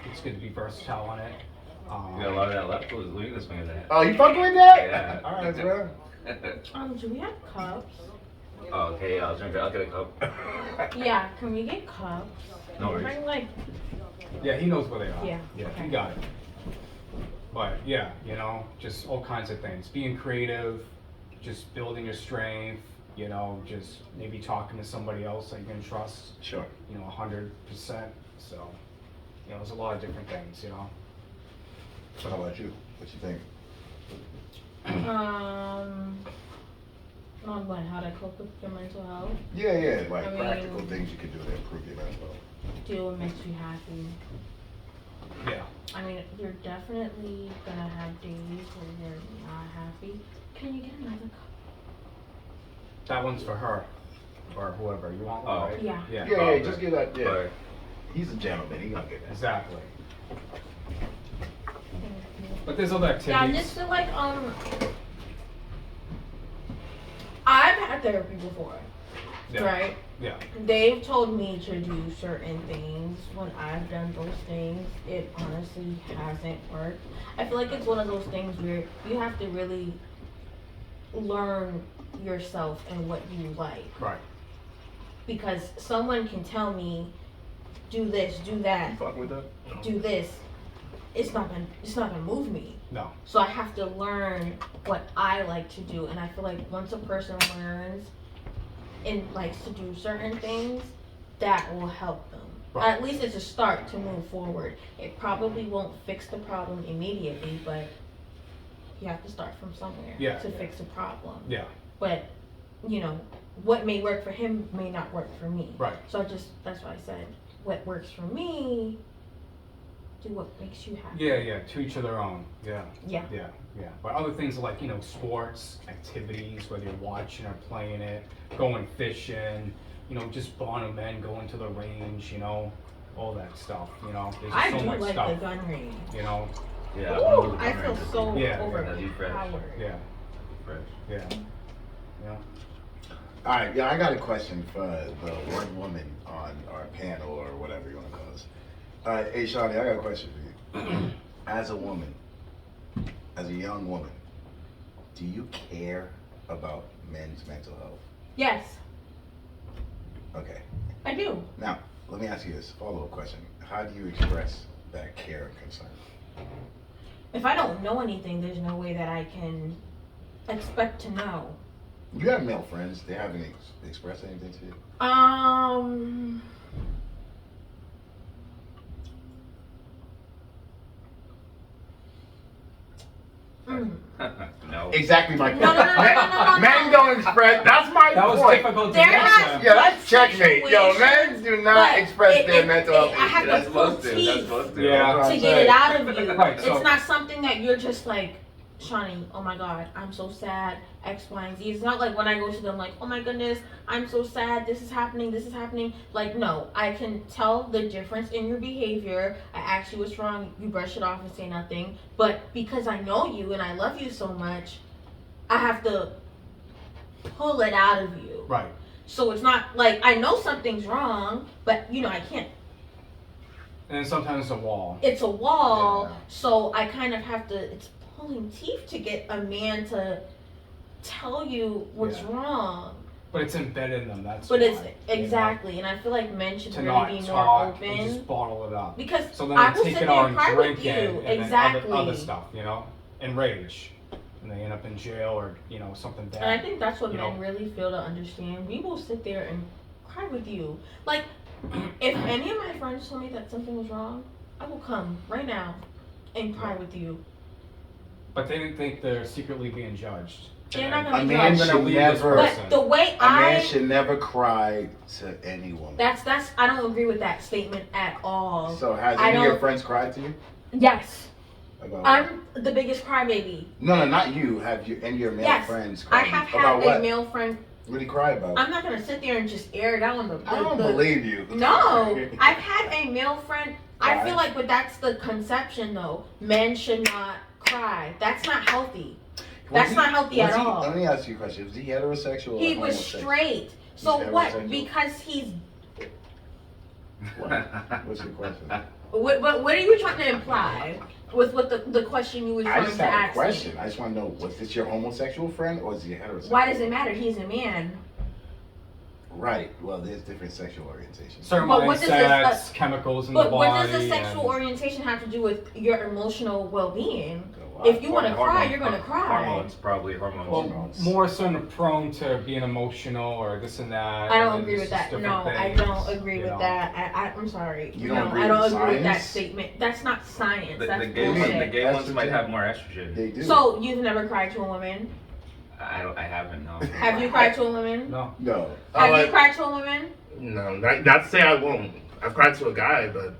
it's good to be versatile on it. You got a lot of that left. What are you gonna swing at that? Oh, you fucking with that? Yeah. All right, bro. Do we have cups? Oh, okay, yeah, I'll drink it. I'll get a cup. Yeah, can we get cups? No worries. Bring, like, Yeah, he knows where they are. Yeah, Yeah, okay. he got it. But yeah, you know, just all kinds of things. Being creative, just building your strength, you know, just maybe talking to somebody else that you can trust, Sure. you know, 100%. So, you know, there's a lot of different things, you know. So how about you? What you think? on what, how to cope with your mental health? Yeah, like I mean- practical things you could do to improve your mental health. Do what makes you happy. Yeah. I mean, you're definitely gonna have days where you're not happy. Can you get another cup? That one's for her. Or whoever. You want one, Oh. right? Yeah. Yeah. Yeah, just give that. Yeah. But He's a gentleman. He gonna get that. Exactly. Thank you. But there's other activities. Yeah, I just feel like, I've had therapy before, Yeah. right? Yeah. They've told me to do certain things. When I've done those things, it honestly hasn't worked. I feel like it's one of those things where you have to really learn yourself and what you like. Right. Because someone can tell me, do this, do that, Fuck with that. do this. It's not gonna move me. No. So I have to learn what I like to do, and I feel like once a person learns and likes to do certain things, that will help them. Right. At least it's a start to move forward. It probably won't fix the problem immediately, but you have to start from somewhere Yeah. to fix a problem. Yeah. But, you know, what may work for him may not work for me. Right. So that's why I said, what works for me, do what makes you happy. Yeah. To each their own. Yeah. Yeah. Yeah. But other things like, you know, sports, activities, whether you're watching or playing it, going fishing, you know, just bond of men, going to the range, you know, all that stuff, you know. There's just I so do much like stuff, the gun range. you know. yeah, Ooh, I feel so Yeah, that'd be fresh. overpowered. Yeah. fresh. Yeah. All right, yeah, I got a question for the one woman on our panel or whatever you want to call us. Hey, Shawty, I got a question for you. As a woman, as a young woman, do you care about men's mental health? Yes, Okay. I do. Now, let me ask you this follow-up question. How do you express that care and concern? If I don't know anything, there's no way that I can expect to know. You have male friends. They haven't expressed anything to you? No. Exactly my point. No. Men don't express. That's my That was point. difficult to There answer. has- Yeah, that's checkmate. Yo, Situation, men do not but express their mental health. I have That's to pull supposed to. That's teeth supposed to. Yeah. That's what to I'm get it saying. out of you. Right, so- It's not something that you're just like, Shawnee, oh my God, I'm so sad, X, Y, and Z. It's not like when I go to them like, oh my goodness, I'm so sad, this is happening. Like, no, I can tell the difference in your behavior. I ask you what's wrong, you brush it off and say nothing. But because I know you and I love you so much, I have to pull it out of you. Right. So it's not like I know something's wrong, but you know, I can't. And then sometimes it's a wall. It's a wall, Yeah. so I kind of have to, it's pulling teeth to get a man to tell you what's Yeah. wrong. But it's embedded in them, that's But why, it's exactly, and I feel like men should to really not be more talk and open. just bottle it up. Because So then I they will take sit it there out and and cry drink with it, you. and Exactly. then other stuff, you know, and rage, and they end up in jail or you know something bad. And I think that's what You men know. really fail to understand. We will sit there and cry with you. Like, if any of my friends told me that something was wrong, I will come right now and cry with you. But they didn't think they're secretly being judged. They're not A gonna be man judged. should never. But the way A man should never cry to any woman. that's I don't agree with that statement at all. So has I any of your don't- friends cried to you? Yes, About what? I'm the biggest crybaby. No, not you. Have you any of your male Yes, friends I cried? have About had what? a male friend. What do you cry about? I'm not gonna sit there and just air it out on the. I don't believe you. No, I've had a male friend. I Cry? feel like, but that's the conception though. Men should not cry. That's not healthy. That's not healthy at all. Let me ask you a question. Was he heterosexual or He was homosexual? straight. So He's what? heterosexual? Because he's. What? What's your question? What are you trying to imply with what the question you were I trying just to had a ask? question. I just want to know, was this your homosexual friend or is he heterosexual? Why does it matter? He's a man. Right. Well, there's different sexual orientations. Certain But what does mindsets, chemicals in the But body. what does the sexual and- orientation have to do with your emotional well-being? So, If you want to cry, Hormones- you're gonna cry. Hormones, probably hormones. Well, more sort of prone to being emotional or this and that. I don't and agree this with is that. different No, I things, don't agree you with know. that. I'm sorry. You don't no, agree I don't with agree with that science? statement. That's not science. The, That's the gay, ones, the bullshit. gay ones Estrogen. might have more estrogen. They do. So you've never cried to a woman? I haven't, no. Have you cried to a woman? No. No. Have you cried to a woman? No, not to say I won't. I've cried to a guy, but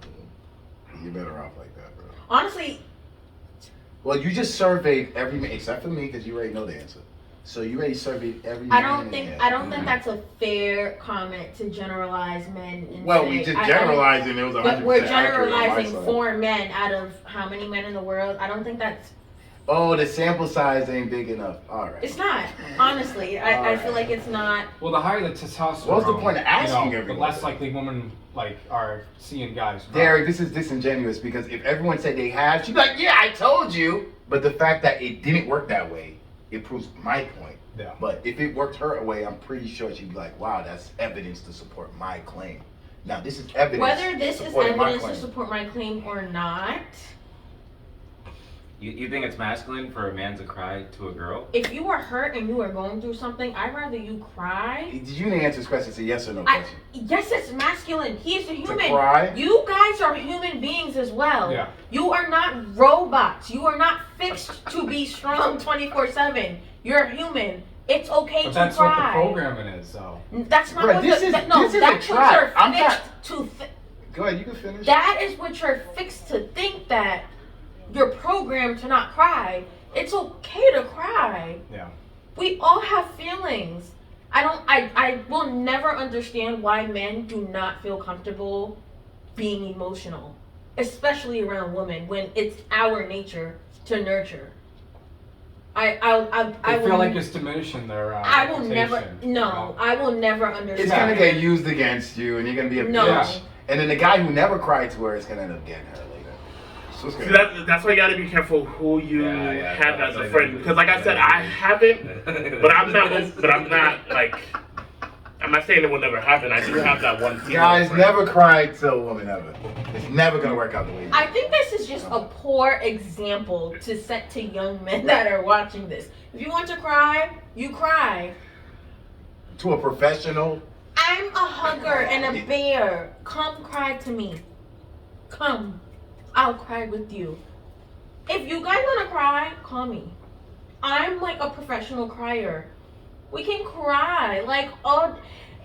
You're better off like that, bro. Honestly, Well, you just surveyed every man, except for me, because you already know the answer. So you already surveyed every man. I don't in think there. that's a fair comment to generalize men. And Well, say, we just I- generalized and it was 100% But we're accurate on my generalizing side. 4 men out of how many men in the world? I don't think that's. Oh, the sample size ain't big enough. All right. It's not. Honestly, I feel like it's not. Well, the higher the testosterone, What's the point of asking the everyone? less likely women are seeing guys. cry. Derek, this is disingenuous because if everyone said they have, she'd be like, yeah, I told you. But the fact that it didn't work that way, it proves my point. Yeah. But if it worked her way, I'm pretty sure she'd be like, wow, that's evidence to support my claim. Now, this is evidence. Whether this is supporting my evidence to claim. support my claim or not, You think it's masculine for a man to cry to a girl? if you are hurt and you are going through something, I'd rather you cry. Did you answer this question? It's a yes or no I, question. yes, it's masculine. He's a To human. cry? You guys are human beings as well. Yeah. You are not robots. You are not fixed to be strong 24/7. You're human. It's okay But to that's what the cry. programming is, though. That's not Bruh, what this the, is- that- no, this is a that's what trap. you're I'm fixed not- to Go ahead, you can finish. that is what you're fixed to think, that you're programmed to not cry. It's okay to cry. Yeah. We all have feelings. I will never understand why men do not feel comfortable being emotional, especially around women when it's our nature to nurture. I They feel will, like it's diminishing their I will never, reputation, you no, know? I will never understand. It's gonna get used against you, and you're gonna be a No. bitch. And then the guy who never cried to her is gonna end up getting her later. So it's see, gonna that's why you gotta be careful who you Yeah, have as a like- friend. Because like I said, I haven't, but I'm not like. I'm not saying it will never happen. I do have that one female Guys, friend. never cried to a woman ever. It's never gonna work out the way you I think this is just a poor example to set to young men that are watching this. If you want to cry, you cry. to a professional. I'm a hugger and a bear. Come cry to me. Come. I'll cry with you. If you guys want to cry, call me. I'm like a professional crier. We can cry. Like, oh,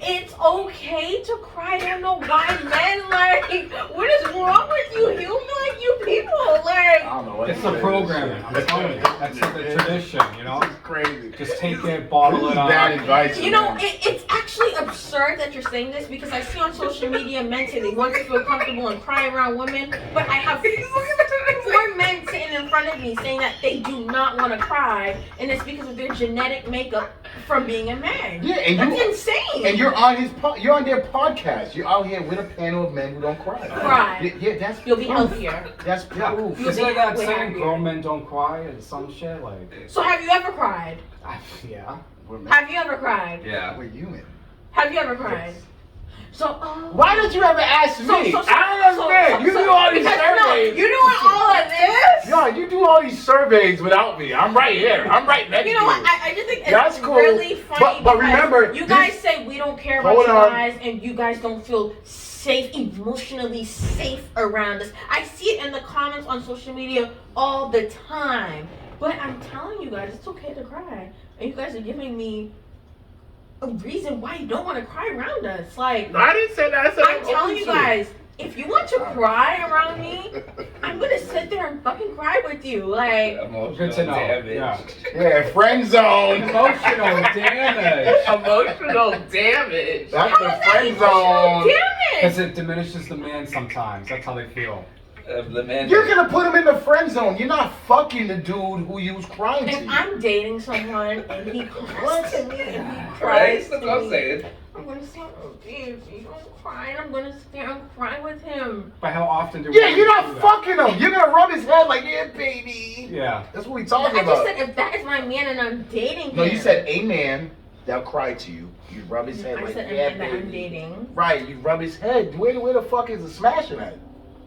it's okay to cry. I don't know why men, like, what is wrong with you? Like, you people, I like. don't know what It's to the say. programming. I'm telling you. That's the tradition, you know? This is crazy. Just take it, bottle This it is up. bad advice. You know, man. it's actually absurd that you're saying this because I see on social media men say they want to feel comfortable and cry around women, but I have 4 men sitting in front of me saying that they do not want to cry, and it's because of their genetic makeup from being a man. Yeah, and That's you insane. and you're on you're on their podcast. You're out here with a panel of men who don't cry. Cry. Yeah, that's You'll be proof. healthier. That's Yeah. proof. You'll Is be there that way saying, happier. grown men don't cry and some shit? Like, So have you ever cried? yeah. We're, Have you ever cried? Yeah. we're human. Have you ever cried? Yes. So, Why don't you ever ask me? I don't understand. You do all these because, no, surveys. you doing all of this? Yo, you do all these surveys without me. I'm right here. I'm right next You to know you. what? I just think it's That's cool. really funny. But because remember, you guys this- say we don't care about Hold you on. guys, and you guys don't feel safe, emotionally safe around us. I see it in the comments on social media all the time. But I'm telling you guys, it's okay to cry. And you guys are giving me a reason why you don't want to cry around us. Like, I didn't say that. I said I'm telling you guys, if you want to cry around me, I'm gonna sit there and fucking cry with you. Like, Good to know. Yeah. Yeah, friend zone. Emotional damage. Emotional damage. That's how the is that friend emotional zone. Because damage? it diminishes the man sometimes. That's how they feel. The man. You're gonna put him in the friend zone. You're not fucking the dude who you was crying If to. I'm dating someone and he comes to me and he Right? cries That's to what I'm me, saying. I'm gonna say, oh, babe, you don't cry, and I'm gonna sit there and cry with him. But how often do Yeah, we you're do not that? fucking him. You're gonna rub his head like, yeah, baby. Yeah. That's what we I talking just about. said if that is my man and I'm dating him. No, you said a man that'll cry to you. You rub his head I like, said yeah, a man that I'm baby. dating. Right, you rub his head. Where the fuck is the smashing at?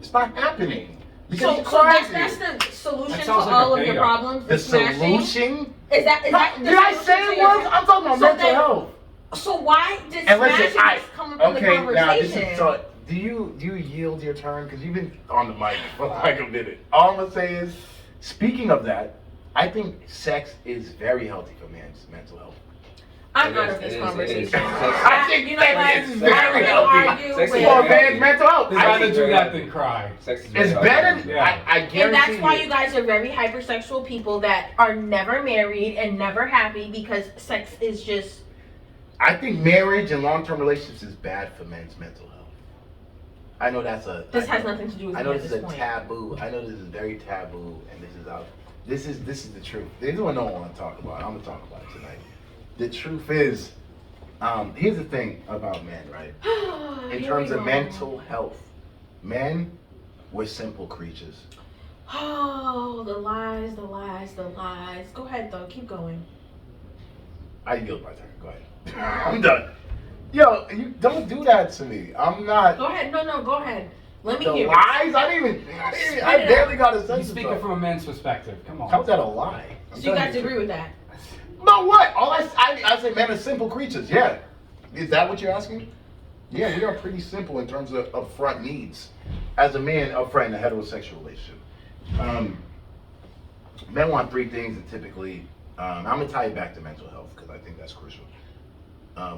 It's not happening. Because So, he so cries that's to you. the solution That to sounds like all a of your beta. problems. The smashing? solution? Is that the Did I solution say to it your- was? I'm talking about So mental then- health. So why did And listen, smashing just come up in the okay, now this conversation? is so. Do you yield your turn? Because you've been on the mic for like a minute. All I'm gonna say is, speaking of that, I think sex is very healthy for man's mental health. I'm It out is, of this it is, conversation. it is. I think You know what? sex is I very don't healthy. argue Sex is with- For very man's mental health. They'd I rather think do that than cry. Sex is very it's healthy. better. Yeah. I guarantee And that's why you. you guys are very hypersexual people that are never married and never happy because sex is just. I think marriage and long-term relationships is bad for men's mental health. I know that's a. This I has know- nothing to do with I me know at this this is a point. taboo. I know this is very taboo, and this is out. This is the truth. This is what no one want to talk about. I'm gonna talk about it tonight. The truth is, here's the thing about men, right? In Here terms we of go. mental health, men, we're simple creatures. Oh, the lies, the lies, the lies. Go ahead, though. Keep going. I yield my turn. Go ahead. I'm done. Yo, you don't do that to me. I'm not. Go ahead. No, go ahead. Let me The hear it. lies? I it barely got a He's sense of speaking it. from a man's perspective. Come on. How's that a lie? I'm So you telling guys the agree truth. with that? No, what? I say men are simple creatures. Yeah. Is that what you're asking? Yeah, we are pretty simple in terms of upfront needs. As a man, upfront in a heterosexual relationship. Men want three things, and typically, I'm gonna tie it back to mental health because I think that's crucial.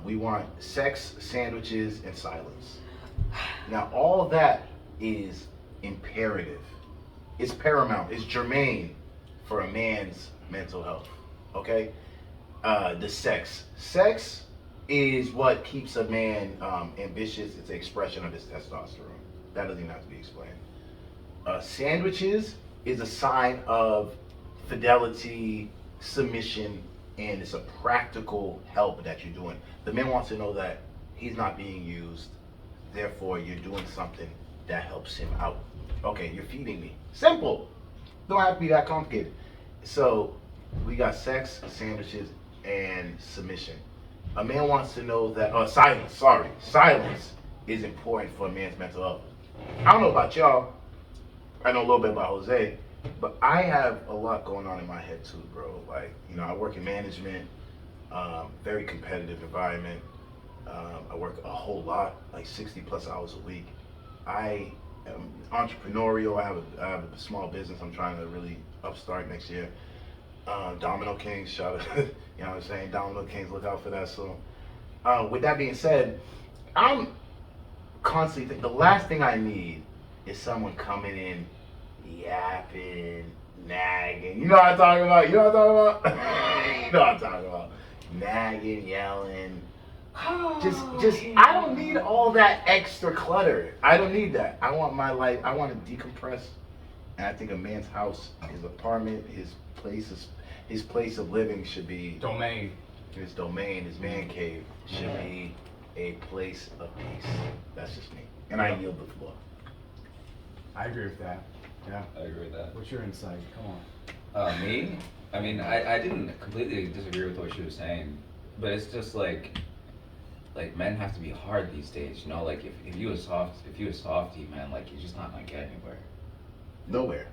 We want sex, sandwiches, and silence. Now, all of that is imperative. It's paramount. It's germane for a man's mental health. Okay? The sex. Sex is what keeps a man ambitious. It's an expression of his testosterone. That doesn't even have to be explained. Sandwiches is a sign of fidelity, submission, and it's a practical help that you're doing. The man wants to know that he's not being used, therefore you're doing something that helps him out. Okay, you're feeding me. Simple. Don't have to be that complicated. So we got sex, sandwiches, and submission. A man wants to know that, silence, sorry. Silence is important for a man's mental health. I don't know about y'all. I know a little bit about Jose, but I have a lot going on in my head too, bro. Like, I work in management, very competitive environment. I work a whole lot, like 60 plus hours a week. I am entrepreneurial. I have a small business I'm trying to really upstart next year. Domino Kings, shout out, you know what I'm saying? Domino Kings, look out for that soon. With that being said, I'm constantly thinking, the last thing I need is someone coming in, yapping, nagging. You know what I'm talking about? You know what I'm talking about? You know what I'm talking about? Nagging, yelling. Just, I don't need all that extra clutter. I don't need that. I want my life, I want to decompress. And I think a man's house, his apartment, his place of living should be Domain. his domain, his man cave should be a place of peace. That's just me. And I yield the floor. I agree with that. Yeah. I agree with that. What's your insight? Come on. Me? I mean, I didn't completely disagree with what she was saying, but it's just like men have to be hard these days, like if you a softie, man, like you're just not gonna get anywhere. Nowhere.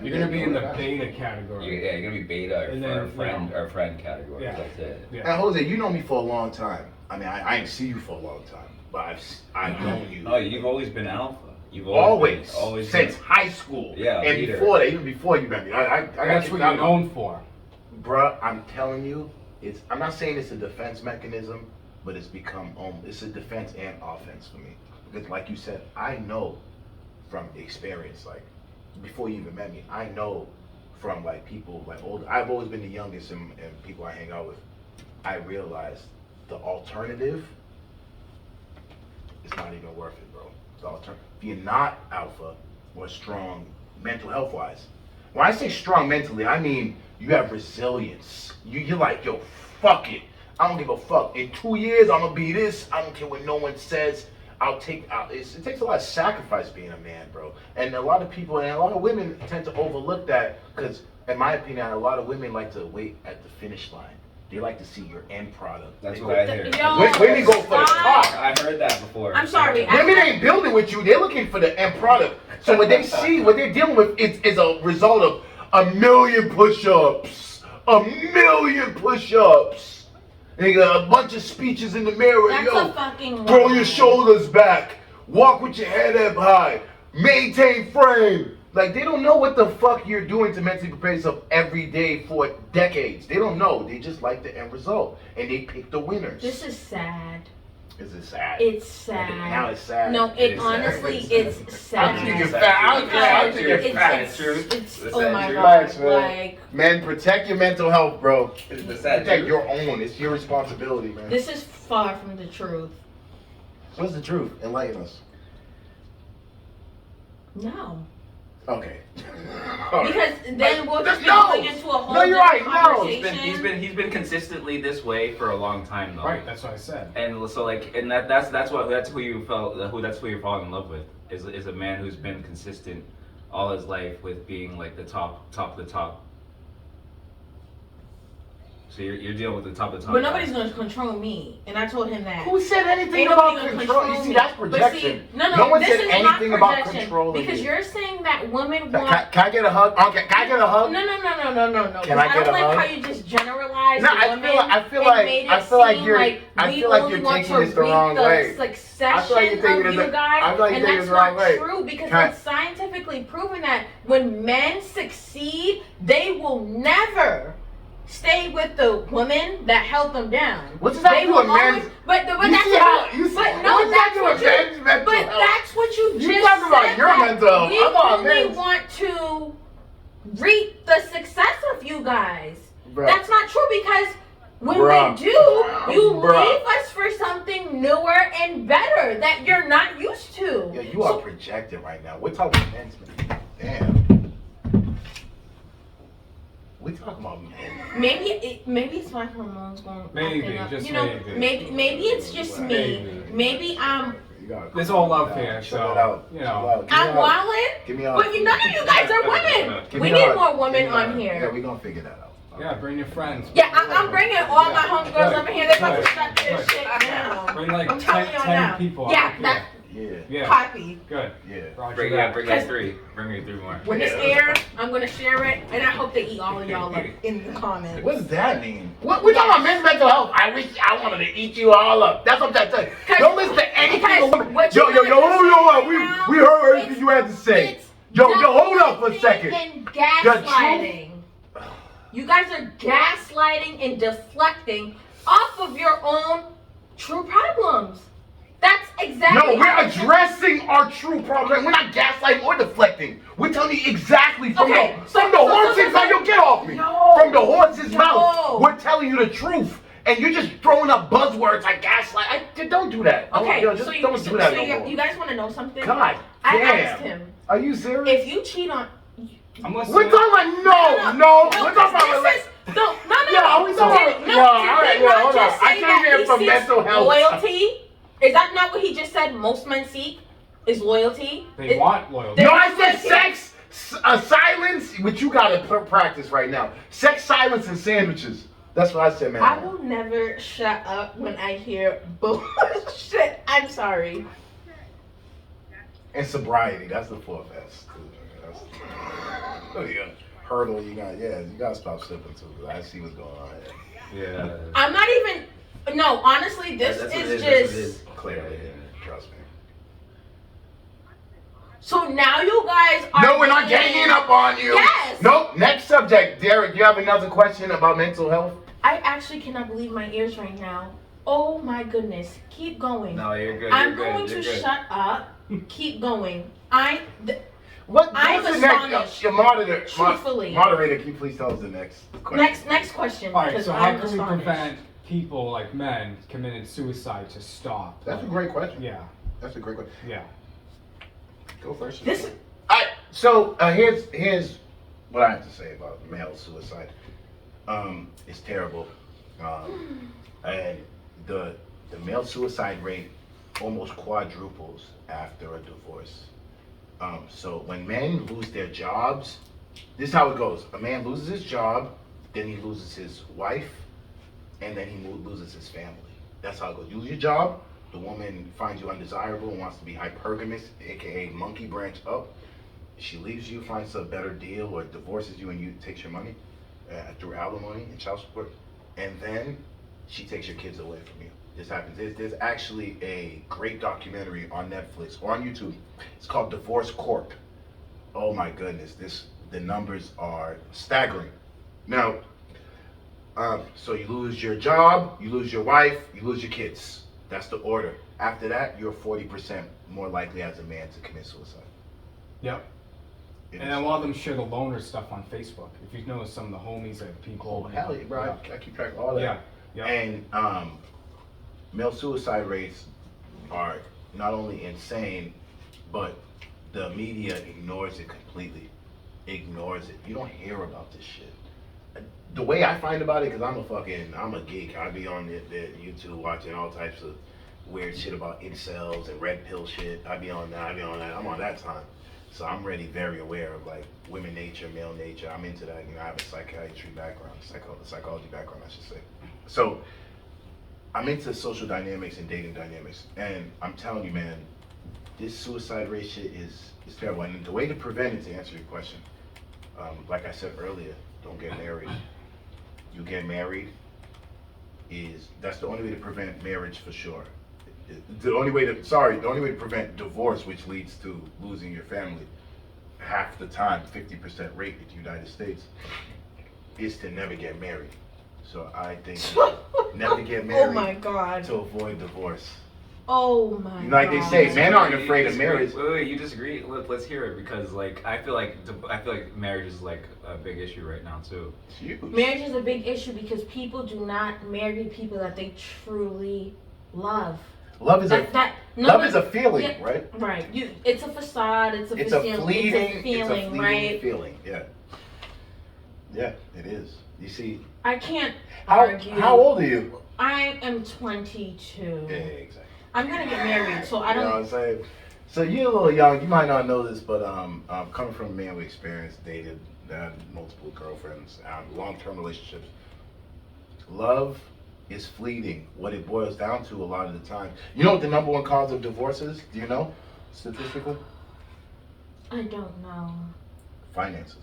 You're gonna be in the beta category. You're gonna be beta And or then, friend category. Yeah. That's it. Yeah. Now, Jose, you know me for a long time. I mean, I ain't see you for a long time, but I've known you. Oh, you've always been alpha. You've Always. always Since been- high school. Yeah, And leader. before that, even before you met me. I got That's what you're known for. Bruh, I'm telling you, I'm not saying it's a defense mechanism, but it's become, it's a defense and offense for me. Because like you said, I know from experience, like, before you even met me, I know from like people, like older, I've always been the youngest and people I hang out with. I realized the alternative is not even worth it, bro. The alternative, if you're not alpha or strong mental health wise, when I say strong mentally, I mean you have resilience. You're like, yo, fuck it. I don't give a fuck. In 2 years, I'm gonna be this. I don't care what no one says. It takes a lot of sacrifice being a man, bro. And a lot of people and a lot of women tend to overlook that because, in my opinion, a lot of women like to wait at the finish line. They like to see your end product. That's They what go- I hear. Yo, Women go for the stop. top. I heard that before. I'm sorry, Women ain't building with you. They're looking for the end product. So what they see, what they're dealing with is a result of a million push-ups. A million push-ups. They got a bunch of speeches in the mirror. That's Yo, a fucking throw lie. your shoulders back. Walk with your head up high. Maintain frame. Like, they don't know what the fuck you're doing to mentally prepare yourself every day for decades. They don't know. They just like the end result. And they pick the winners. This is sad. Is it sad? It's sad. Now it's sad. No, It it is honestly, sad. it's sad. I'm thinking fat. I'm thinking It's- fat. It's true. It's It's oh sad my truth. god, Facts, man. like Man, protect your mental health, bro. It's the sad Protect truth. your own. It's your responsibility, man. this is far from the truth. What's the truth? Enlighten us. No, Okay. because then we'll just be No! going into a whole No, you're different right, no. conversation. He's been consistently this way for a long time though. Right, that's what I said. And so like, and that's who you you're falling in love with is a man who's been consistent all his life with being like the top of the top. So you're dealing with the top of the top. But nobody's gonna control me, and I told him that. Who said anything Ain't about nobody gonna control? You see, that's me. projection. But see, no one this said is anything not about projection, controlling because you. you're saying that women Can, want. can I get a hug? Okay, can I get a hug? No. Can I I get don't a like hug? how you just generalized No, I women feel and like- made I it feel like seem you're- like I we feel like only you're want taking to this the reap wrong the way. succession I feel like you're taking of it you guys, I feel like you're and taking that's it the wrong not way. true because Can I- it's scientifically proven that when men succeed, they will never stay with the woman that held them down. What does that They do will with men's- always- But You that's see what how- you see- but no, what does that that's do what with you. men's mental But health? that's what you You just talking about said. your that mental health. We I'm talking only men's. want to reap the success of you guys. Bruh. That's not true because when Bruh. we do, you Bruh. leave us for something newer and better that you're not used to. Yeah, you are projecting right now. We're talking about men's. Damn. We talking about men. Maybe it's my hormones going Maybe, acting up. just you know, maybe. maybe it's just me. Maybe You gotta There's calm all love down. here, Chill so, it out. you Chill know. out. Give me I'm a hug. wildin'. Give me a hug. But none of you guys are women. Give We me a need hug. more women Give me a on hug. Yeah, here. we're gonna figure that out. Yeah, bring your friends. Yeah, I'm bringing all my homegirls over here. They're about to Good. shut this Good. shit down. Bring like I'm telling 10, y'all 10 now. people. Yeah, up. that Yeah. Yeah. copy. Good. Yeah. Roger Bring that. me 3. Bring me 3 more. When this airs, I'm gonna share it, and I hope they eat all of y'all up in the comments. What does that mean? We're talking about men's mental health. I wish I wanted to eat you all up. That's what I'm trying to tell you. Don't listen to anything. Because a woman- what Yo, you're hold gonna on. do now We heard everything is- you had to say. It's Yo, hold up for a deflecting second. And The gaslighting. You guys are gaslighting and deflecting off of your own true problems. That's exactly No, we're how it should- addressing our true problem. We're not gaslighting or deflecting. We're telling you exactly from Okay, the, so- from the so- horse's so- mouth. Yo, get off me. No. From the horse's No. mouth. We're telling you the truth. And you're just throwing up buzzwords like gaslight. Don't do that. Okay, Yo, just so, don't do that so no more. you guys want to know something? God I damn. asked him, Are you serious? if you cheat on... I'm listening. We're talking about we're talking about this is, no. Yeah, are we talking about- No, yeah, all right, did he yeah, not hold just on. I say came that here he for seeks mental health. loyalty? Is that not what he just said most men seek? Is loyalty? They want loyalty. No, I said sex, silence, which you gotta practice right now. Sex, silence, and sandwiches. That's what I said, man. I will never shut up when I hear bullshit. I'm sorry. And sobriety, that's the fourth S. Oh yeah, hurdle. You gotta stop sipping too. I see what's going on here. Yeah. I'm not even. No, honestly, this That's what it is is, that's what it just. is. Clearly, trust me. So now you guys are. No, we're not ganging up on you. Yes. Nope. Next subject, Derek. You have another question about mental health? I actually cannot believe my ears right now. Oh my goodness. Keep going. No, you're good. I'm you're going good, to you're good. shut up. Keep going. What? I'm What's the next? astonished. Your moderator. Truthfully. Moderator, can you please tell us the next question? Next question. All right, because so how I'm can we astonished. prevent people like men committing suicide to stop? That's a great question. Yeah, That's a great question. yeah. Go first. This. Alright, so here's what I have to say about male suicide. It's terrible. And the male suicide rate almost quadruples after a divorce. So when men lose their jobs, this is how it goes. A man loses his job, then he loses his wife, and then he loses his family. That's how it goes. You lose your job, the woman finds you undesirable and wants to be hypergamous, aka monkey branch up. She leaves you, finds a better deal, or divorces you and takes your money through alimony and child support, and then she takes your kids away from you. This happens. There's actually a great documentary on Netflix or on YouTube. It's called Divorce Corp. Oh my goodness, the numbers are staggering. Now, so you lose your job, you lose your wife, you lose your kids. That's the order. After that, you're 40% more likely as a man to commit suicide. Yep. And a lot of them share the loner stuff on Facebook. If you notice some of the homies that people. Oh, hell yeah, bro. I keep track of all that. Yeah. Yeah. And male suicide rates are not only insane, but the media ignores it completely. Ignores it. You don't hear about this shit. The way I find about it, because I'm a geek. I be on the YouTube watching all types of weird shit about incels and red pill shit. I be on that. I'm on that time. So I'm really very aware of like women nature, male nature. I'm into that. You know, I have a psychiatry background, psychology background, I should say. So I'm into social dynamics and dating dynamics. And I'm telling you, man, this suicide rate shit is terrible. And the way to prevent it, to answer your question, like I said earlier, don't get married. You get married that's the only way to prevent marriage for sure. The only way to prevent divorce, which leads to losing your family, half the time, 50% rate in the United States, is to never get married. So I think never get married Oh my god. to avoid divorce. Oh my god. Like they say, men aren't afraid of marriage. Wait, you disagree? Let's hear it, because like I feel like marriage is like a big issue right now too. It's huge. Marriage is a big issue because people do not marry people that they truly love. Love is love is a feeling, yeah, right? Right. It's a facade. It's a fleeting feeling, right? feeling. Yeah. Yeah, it is. You see, I can't how argue. how old are you? I am 22. Yeah, exactly. I'm gonna get married, so I You know what don't. I'm saying? So you're a little young. You might not know this, but coming from a man with experience, dated, had multiple girlfriends, long-term relationships. Love is fleeting. What it boils down to a lot of the time. You know what the number one cause of divorce is? Do you know, statistically? I don't know. Finances.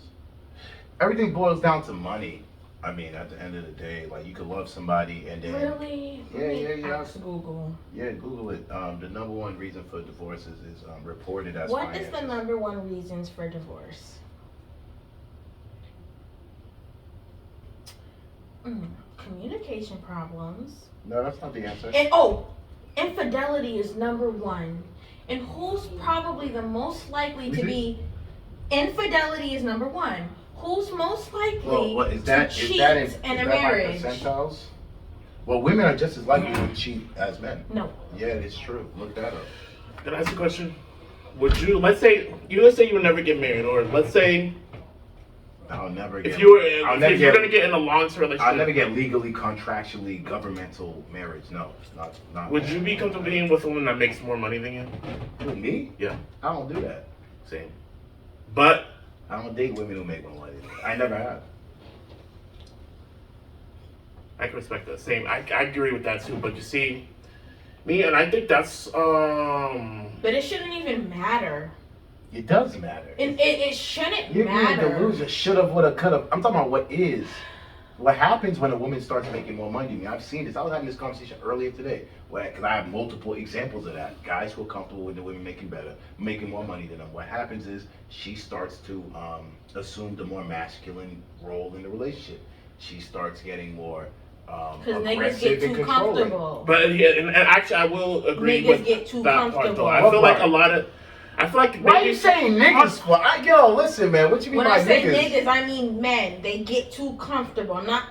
Everything boils down to money. I mean, at the end of the day, like you could love somebody and then Really? Yeah. Ask Google. yeah, Google it. The number one reason for divorces is reported as What finances. is the number one reasons for divorce? Communication problems. No, that's not the answer. And infidelity is number one. And who's probably the most likely to be? Infidelity is number one. Who's most likely Well, what is that? to Is cheat that in in a is that by marriage? percentiles? Well, women are just as likely to cheat as men. No. Yeah, it's true. Look that up. Can I ask a question? Would you let's say you would never get married, or let's say I'll never get. if you were I'll never if you're get- gonna get in a long-term relationship, I'll never get legally, contractually, governmental marriage. No, not. would you be comfortable being with a woman that makes more money than you? Who, me? Yeah, I don't do that. same. But I don't date women who make more money. I never have. I can respect that. Same. I agree with that too. But you see, me and I think that's But it shouldn't even matter. It does matter. It shouldn't You're being matter. delusional. Should have, would have, could have. I'm talking about what is. what happens when a woman starts making more money? I mean, I've seen this. I was having this conversation earlier today, because I have multiple examples of that. Guys who are comfortable with the women making more money than them. What happens is she starts to assume the more masculine role in the relationship. She starts getting more Because niggas aggressive get and too controlling. comfortable. But yeah, and actually, I will agree Niggas with get too that part comfortable. though. I What feel like part? a lot of, I feel like Why are you saying niggas for? Yo, listen, man. What you mean When by I say niggas? niggas, I mean men. They get too comfortable, not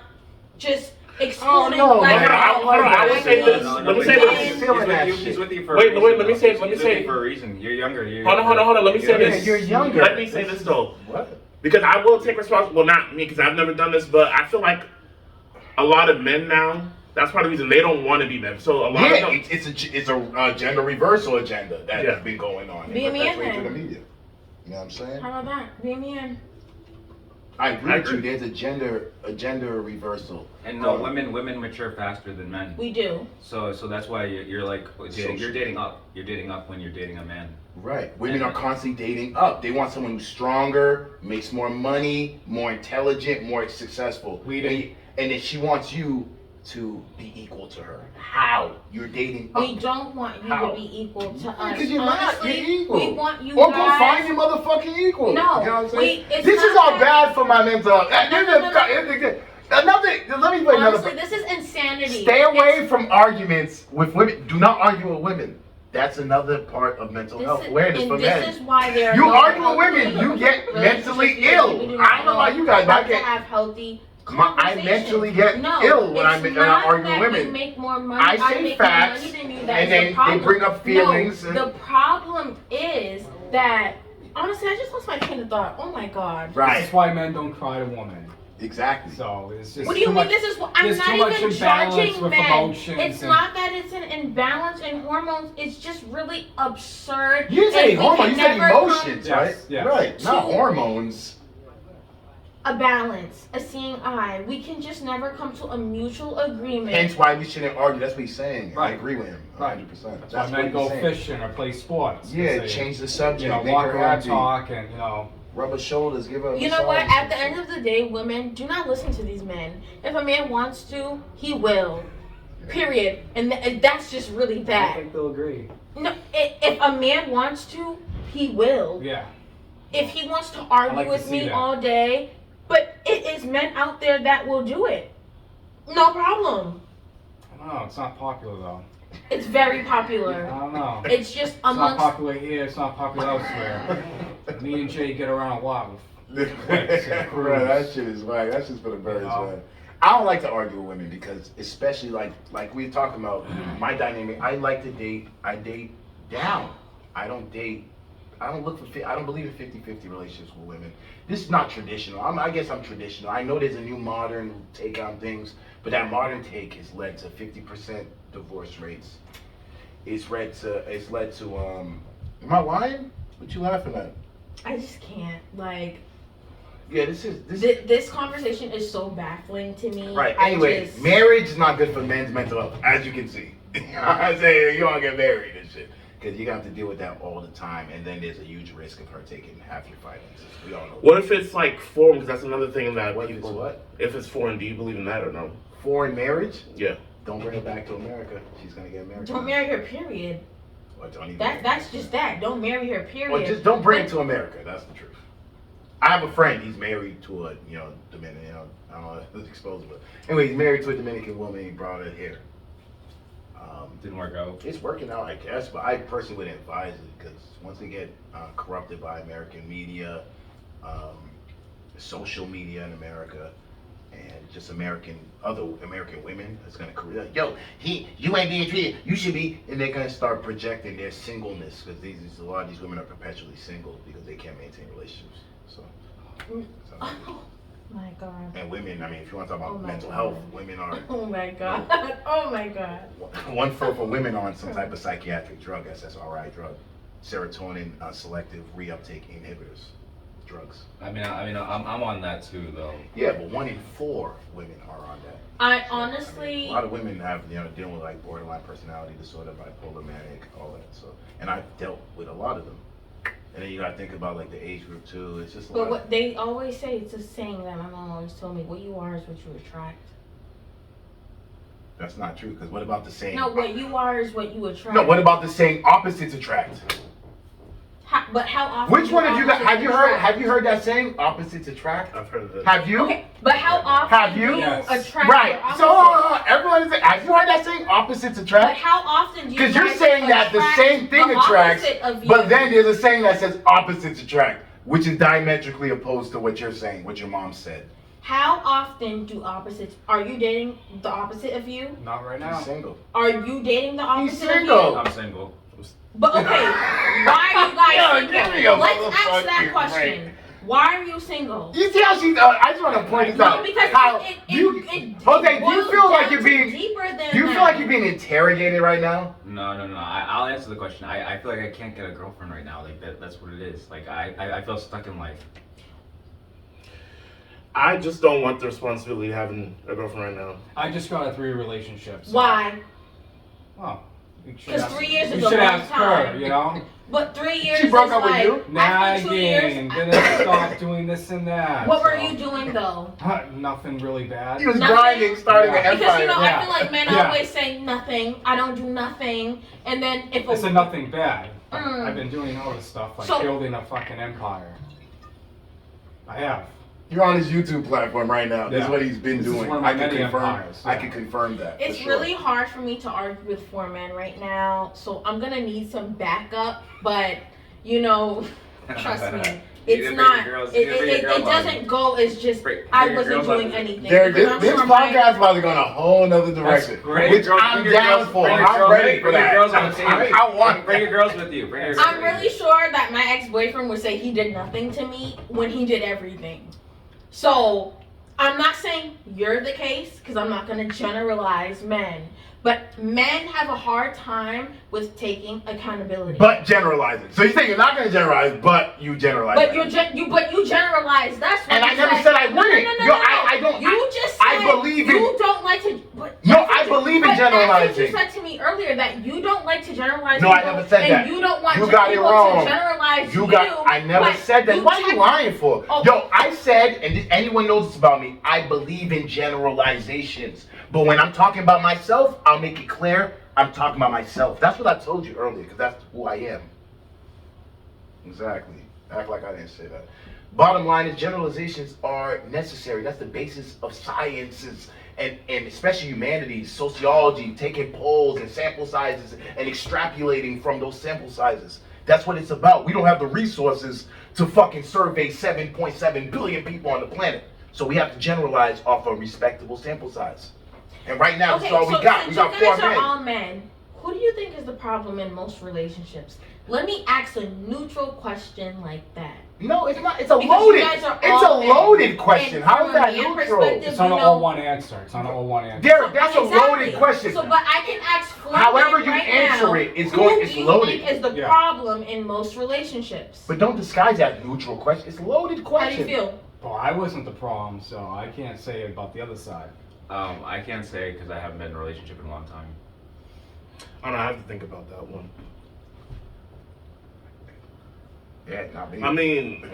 just Oh, excluding. no, like, man, I will say this. No, no, Let me he's say with this. you- Feeling that he's shit. with you for a Wait, reason. wait, let me though. say- He's let me with say- you for a reason. You're younger. Hold on. Let me say you're- this. You're younger. Let me say this though. What? Because I will take responsibility. Well, not me, because I've never done this, but I feel like a lot of men now. That's part of the reason they don't want to be men. So a lot Yeah, of them. it's a gender reversal agenda that's Yeah. been going on. Be a and man perpetuated then. through the media. You know what I'm saying? How about that? Be a man. I agree I with you. agree. There's a gender reversal. And no, women mature faster than men. We do. So that's why you're like dating, you're Social. dating up. You're dating up when you're dating a man. Right. Women are constantly dating up. They want someone who's stronger, makes more money, more intelligent, more successful. And then she wants you to be equal to her. How? You're dating up. We don't want you How? to be equal to us. Because you're not. Honestly, You're equal. we want you Or guys. go find your motherfucking equal. No, You know what I'm saying? it's This is not all that- bad for my mental health. Let me play another. Honestly, this is insanity. Stay away from arguments with women. Do not argue with women. That's another part of mental health awareness for men. This is why they're You argue with women, you get mentally ill. I don't know about you guys, but I to get. have healthy I conversations. mentally get No, ill when it's I'm not arguing that with You women. make more money. I say make facts, more money than you. and That's then the problem. they bring up feelings. No, and, the problem is that honestly, I just lost my train of thought. Oh my god. This right. is why men don't cry to women. Exactly. So it's just What do you too mean? much- This is what I'm there's not too much even imbalance judging with men. emotions It's and- not that it's an imbalance in hormones. It's just really absurd. You didn't say And we hormones, can you said never come emotions, Yes, right? yes. Right. Not To- hormones. A balance, a seeing eye. We can just never come to a mutual agreement. Hence why we shouldn't argue. That's what he's saying. I Right. agree with him. Right. 100%. That's why men what go he's saying. fishing or play sports. 'cause Yeah, they, change the subject. You know, make walk her around, happy. talk, and Rub her shoulders, give her a You know what? massage. At the end of the day, women, do not listen to these men. If a man wants to, he will. Period. And that's just really I that. think they'll agree. No, if a man wants to, he will. Yeah. If he wants to argue like to with see me that. all day, but it is men out there that will do it. No problem. I don't know. It's not popular though. It's very I popular. don't know. It's just It's not amongst. popular here. It's not popular elsewhere. Me and Jay get around a lot with Clicks and crews. Right, that shit is right. That's just for the birds, You know? man. I don't like to argue with women because, especially like we were talking about, my dynamic. I like to date. I date down. I don't date. I don't look for. I don't believe in 50-50 relationships with women. This is not traditional. I guess I'm traditional. I know there's a new modern take on things, but that modern take has led to 50% divorce rates. It's led to. Am I lying? What you laughing at? I just can't. Like, Yeah, this. this conversation is so baffling to me. Right. I Anyway, just- marriage is not good for men's mental health, as you can see. I'm saying you don't get married and shit because you have to deal with that all the time, and then there's a huge risk of her taking half your finances. We all know. What if it's like foreign? Because that's another thing that What if people. it's what? If it's foreign, do you believe in that or no? Foreign marriage? Yeah. Don't bring her back to America. She's gonna get married. Don't marry her. Period. Or don't even That's just that. Don't marry her. Period. Or just don't bring it to America. That's the truth. I have a friend. He's married to a Dominican. I don't know if it's exposed, but anyway, he's married to a Dominican woman. He brought her here. Didn't work out. It's working out, I guess, but I personally wouldn't advise it because once they get corrupted by American media, social media in America, and just other American women, it's gonna create. Yo, you ain't being treated. You should be, and they're gonna start projecting their singleness because a lot of these women are perpetually single because they can't maintain relationships. So Oh my god. and women, I mean, if you want to talk about Oh my mental God. health, women are. Oh my god. Oh my god. 1/4 for women on some type of psychiatric drug, SSRI drug, serotonin selective reuptake inhibitors, drugs. I'm on that too though. Yeah, but 1 in 4 women are on that. I A honestly. lot of women have dealing with like borderline personality disorder, bipolar, manic, all that. So, and I've dealt with a lot of them. And then you gotta think about like the age group too. It's just a But lot. what they always say, it's a saying that my mom always told me: "What you are is what you attract." That's not true. Because what about the saying? No, what you are is what you attract. No, what about the saying opposites attract? But how often? Which do one of you got? opposites attract? Have you heard that saying? Opposites attract. I've heard of it. Have you? Okay, but how often Have you? do you Yes. attract Right. your So opposite? everyone is. Have you heard that saying? Opposites But attract. how often do you? Because you're guys saying that the attract same thing the attracts, opposite of you? but then there's a saying that says opposites attract, which is diametrically opposed to what you're saying, what your mom said. How often do opposites? Are you dating the opposite of you? Not right He's now. single. Are you dating the He's opposite of single. you? I'm single. But okay, why are you guys Yo, single? give me a Let's ask motherfucking that question. Why are you single? You see how she's? I just want to point this No, out. because how it Jose, do you feel like boils you're down being? to deeper than Do you feel that. like you're being interrogated right now? No. I'll answer the question. I feel like I can't get a girlfriend right now. Like that's what it is. Like I feel stuck in life. I just don't want the responsibility of having a girlfriend right now. I just got out of 3 relationships. Why? Well, you should 'Cause ask- 3 years is you a should long ask time. her, you know? But 3 years She broke is up with like, you? after 2 years. Nagging, didn't stop doing this and that. What were so- you doing though? Nothing really bad. He was Nothing. grinding, starting Yeah. an Because empire. you know, Yeah. I feel like men Yeah. always say nothing. I don't do nothing, and then if It's a nothing bad. Mm. I've been doing all this stuff, like So- building a fucking empire. I have. You're on his YouTube platform right now. That's Yeah. what he's been This is doing. one of my I can many confirm. empires, I yeah. can confirm that. for It's sure. really hard for me to argue with 4 men right now, so I'm gonna need some backup. But you know, trust me, You it's didn't not. bring your girls- It, you didn't bring your it girls on. doesn't go as just Bring I your wasn't girls on. doing anything. Derek, Because I'm this sure my- podcast is about to go in a whole nother direction. Great. Which Girls- I'm bring your down girls- for. bring your I'm girls- ready for bring your that. girls on the table. I want Bring your that. girls with you. Bring your girls I'm really sure that my ex-boyfriend would say he did nothing to me when he did everything. So I'm not saying you're the case because I'm not going to generalize men, but men have a hard time with taking accountability. But generalizing. So you think you're not going to generalize, but you generalize. But you generalize. That's what And you I never said I No, wouldn't. No, Yo, I don't. You just I said believe you in- don't like to. But No, that's what I believe in but that's what generalizing. you said to me earlier that you don't like to generalize. No, I people, never said and that. You don't want You to got it people wrong. to generalize You got. I never but said that. What are you check- lying for? Oh. Yo, I said, and anyone knows this about me. I believe in generalizations. But when I'm talking about myself, I'll make it clear. I'm talking about myself. That's what I told you earlier, because that's who I am. Exactly. Act like I didn't say that. Bottom line is generalizations are necessary. That's the basis of sciences and especially humanities, sociology, taking polls and sample sizes and extrapolating from those sample sizes. That's what it's about. We don't have the resources to fucking survey 7.7 billion people on the planet. So we have to generalize off a respectable sample size. And right now, Okay, that's all so we got. We since got you 4 guys are men. all men, who do you think is the problem in most relationships? Let me ask a neutral question like that. No, it's not. It's a Because loaded. you guys are It's all a men. loaded question. And How from is that a man neutral? perspective, It's on you an know- all one answer. It's on an all one answer. Derek, that's a Exactly. loaded question. So, but I can ask 4 However men you right answer now, it, it's who going- do it's you loaded. think is the Yeah. problem in most relationships? But don't disguise that neutral question. It's a loaded How do question. you feel? Well, I wasn't the problem, so I can't say about the other side. I can't say because I haven't been in a relationship in a long time. I don't know. I have to think about that one. Yeah, not me. I mean,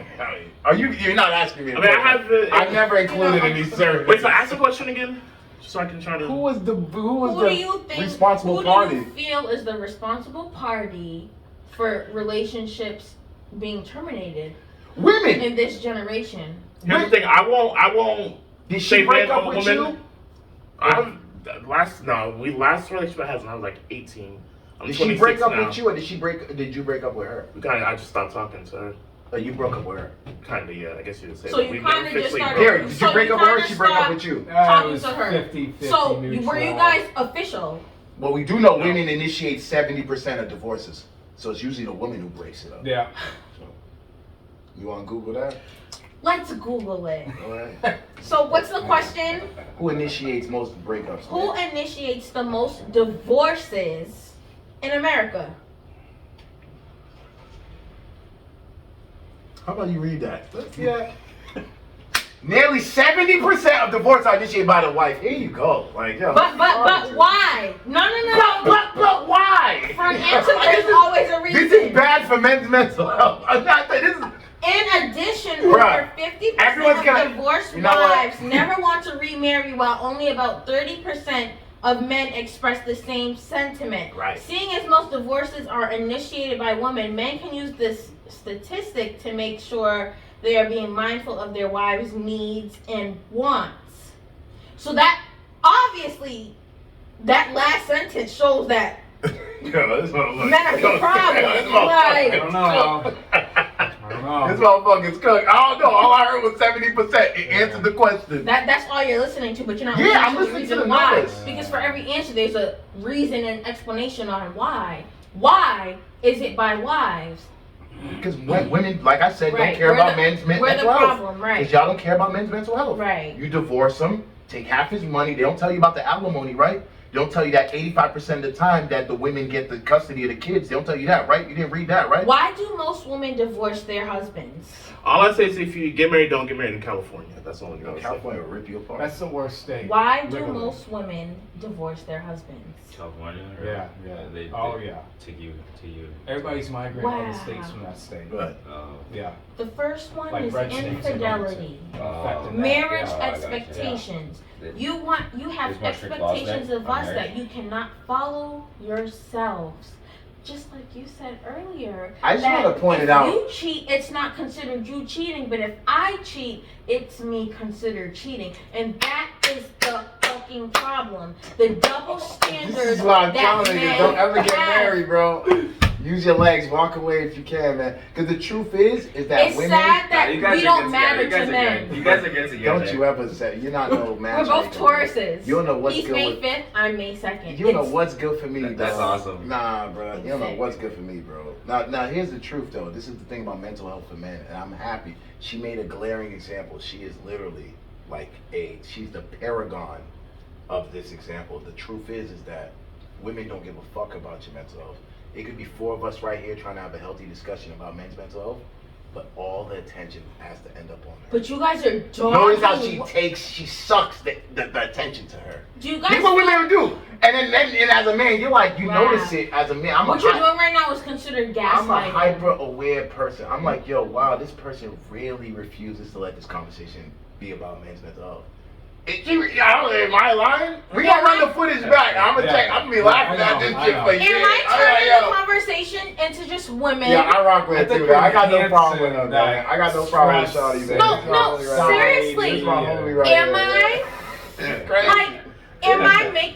Are you? You're not asking me. I mean, I have it. I never included in these surveys. Wait, so ask the question again, just so I can try to. Who was the Who do you think? responsible who party? do you feel is the responsible party for relationships being terminated Women. in this generation? Here's the thing. I won't. Did say she break man up over with woman. you? Last relationship I had when I was like 18. I'm Did she 26 break up now. with you, or did you break up with her? I just stopped talking to her. Or you broke up with her? Kinda, yeah. I guess you would say. So that. you We've never kinda just officially started- broken Derek, up. did So you break you up with her, or kinda she break up stopped- with you? It Talking was to her. 50-50 So mutual. were you guys official? Well, we do know women initiate 70% of divorces. So it's usually the woman who breaks it up. Yeah. So, you want to Google that? Let's Google it. All right. So what's the question? Who initiates most breakups? Who initiates the most divorces in America? How about you read that? Let's see that. Nearly 70% of divorce are initiated by the wife. Here you go. Like, yo. But why? No. But why? For an answer, there's always a reason. This is bad for men's mental health. I'm not saying this is. In addition, Bruh, over 50% everyone's of gonna- divorced you know what? wives never want to remarry, while only about 30% of men express the same sentiment. Right. Seeing as most divorces are initiated by women, men can use this statistic to make sure they are being mindful of their wives' needs and wants. So that, obviously, that last sentence shows that Yo, this motherfucker. men are the problem. This Like, I don't know. I don't know. This motherfucker's cooked. I don't know. All I heard was 70%. It answered the question. that's all you're listening to, but you're not Yeah, I'm listening listening to to the reason the why. numbers. Because for every answer, there's a reason and explanation on why. Why is it by wives? Because women, like I said, Right. don't care We're about the- men's mental we're health. the problem, right. Because y'all don't care about men's mental health. Right. You divorce him, take half his money. They don't tell you about the alimony, right? They don't tell you that 85% of the time that the women get the custody of the kids. They don't tell you that, right? You didn't read that, right? Why do most women divorce their husbands? All I say is if you get married, don't get married in California. That's all I'm gonna say. California will rip you apart. That's the worst state. Why do Literally. most women divorce their husbands? California. Or, Yeah. They, Oh, they yeah. To you. Everybody's migrating all the Wow. states from that state. Good. Yeah. The first one Like is red states, infidelity. Affecting that. Marriage Yeah, I gotcha, expectations. yeah. You have There's more strict laws expectations there of on us marriage? that you cannot follow yourselves. Just like you said earlier. I just that want to point if it out. you cheat, it's not considered you cheating, but if I cheat, it's me considered cheating. And that is the fucking problem. The double standard This is why I'm that telling you, men don't ever get have. married, bro. Use your legs, walk away if you can, man. Because the truth is that It's women. sad that you guys we are don't good matter together. to You guys are men. good. You guys are good together. Don't you ever say you're not no We're matchmaker. both Tauruses. You don't know what's He's good May with- 5th, I'm May 2nd. You don't know It's- what's good for me, That's dog. awesome. Nah, bro. You don't know Sick. what's good for me, bro. Now, here's the truth, though. This is the thing about mental health for men, and I'm happy. She made a glaring example. She is literally like she's the paragon of this example. The truth is that women don't give a fuck about your mental health. It could be four of us right here trying to have a healthy discussion about men's mental health, but all the attention has to end up on her. But you guys are dogging. Notice how she sucks the attention to her. Do you guys That's what feel- women do. And then as a man, you Wow. notice it as a man. What you're doing right now is considered I'm a gaslighting. hyper aware person. I'm like, yo, wow, this person really refuses to let this conversation be about men's mental health. Am I lying? We gonna run the footage back. I'm gonna check. I'm gonna be laughing at this shit for years. Am I I'm like, turning yo. the conversation into just women? Yeah, I rock with I it think too. Man. I got no we're problem with enhancing her, man. I got no problem with stress. Shawty, man. No, This no, my homie right here. seriously. This my homie right Am here. I? It's crazy. Like, am I make?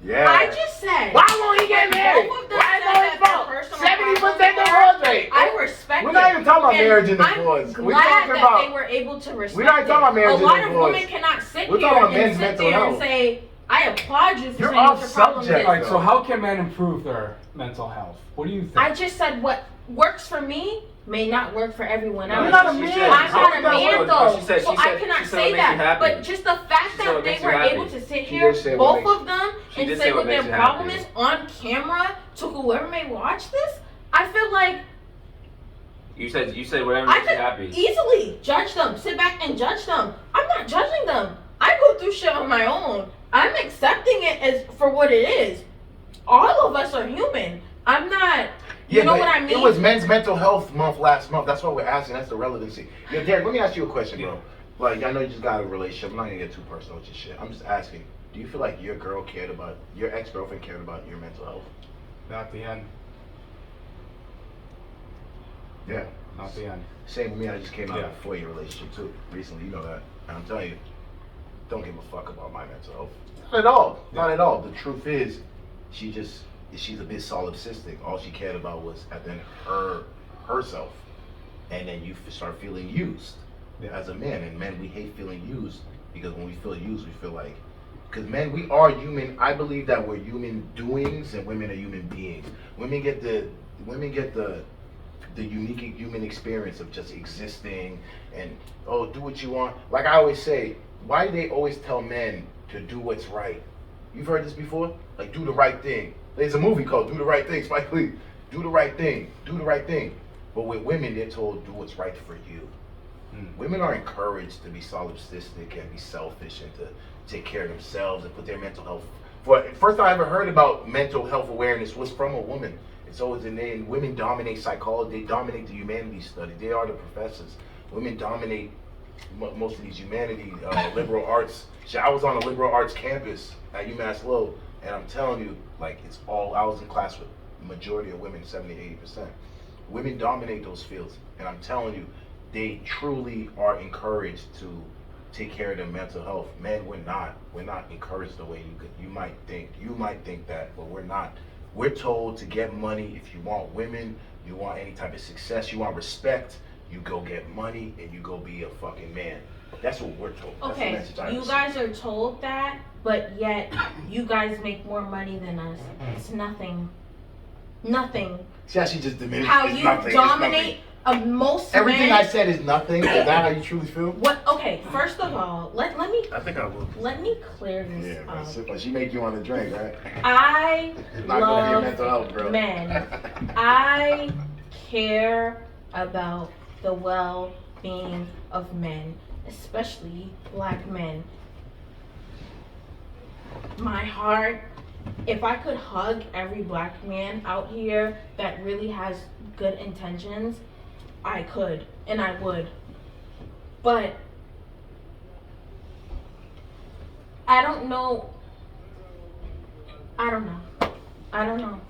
Yeah. I just said. Why won't he get married? Both of them Why is said it his that fault? their personal 70% problems divorce rate. I respect We're not even talking about And marriage and divorce. I'm We're glad talking that about- they were able to respect We're not talking about marriage A and lot of divorce. women cannot sit We're here talking about and men's sit mental there and health. say, I applaud you for You're saying off what your problem subject, is. Alright, so how can men improve their mental health? What do you think? I just said what works for me may not work for everyone No, else. You're not a she man. said- I'm How not does a that man work? though, She said- so she I said- cannot she said say what makes you that. happy. But just the fact She said that what they makes you were happy. able to sit She here, did say what both makes- of them, She and did say say what what their makes you problem happy. is on camera to whoever may watch this, I feel like You said whatever I makes you could happy. easily judge them, sit back and judge them. I'm not judging them. I go through shit on my own. I'm accepting it as for what it is. All of us are human. I'm not. You know but what I mean? It was Men's Mental Health Month last month. That's what we're asking. That's the relevancy. Yeah, Derek, let me ask you a question, bro. Like, I know you just got a relationship. I'm not gonna get too personal with your shit. I'm just asking. Do you feel like your ex-girlfriend cared about your mental health? Not the end. Yeah. Not the end. Same with me. I just came out Yeah. of a 4-year relationship too recently. You know that. And I'm telling you, don't give a fuck about my mental health. Not at all. Not at all. The truth is, she's a bit solipsistic. All she cared about was at the end herself. And then you start feeling used as a man. And men, we hate feeling used because when we feel used, we feel like, because men, we are human. I believe that we're human doings and women are human beings. Women get the unique human experience of just existing and, oh, do what you want. Like I always say, why do they always tell men to do what's right? You've heard this before? Like, do the right thing. There's a movie called Do the Right Thing, Spike Lee. Do the right thing. Do the right thing. But with women, they're told, do what's right for you. Women are encouraged to be solipsistic and be selfish and to take care of themselves and put their mental health. First time I ever heard about mental health awareness was from a woman. It's always in there. Women dominate psychology. They dominate the humanities study. They are the professors. Women dominate most of these humanity, liberal arts. Shit, I was on a liberal arts campus at UMass Lowell, and I'm telling you, like, it's all, I was in class with the majority of women, 70, 80%. Women dominate those fields, and I'm telling you, they truly are encouraged to take care of their mental health. Men, we're not encouraged the way you might think. You might think that, but we're not. We're told to get money. If you want women, you want any type of success, you want respect, you go get money and you go be a fucking man. That's what we're told. That's the Okay, message I you receive. guys are told that, but yet you guys make more money than us. It's nothing. Nothing. See how she just diminished. How It's you nothing. It's dominate most Everything men. I said is nothing. Is that how you truly feel? What? Okay, first of all, let me I think I will. clear this Yeah, man. up. Simple. She make you want to drink, right? I It's not good for your mental love health, bro. men. I care about the well-being of men, especially black men. My heart, if I could hug every black man out here that really has good intentions, I could and I would. But I don't know. I don't know.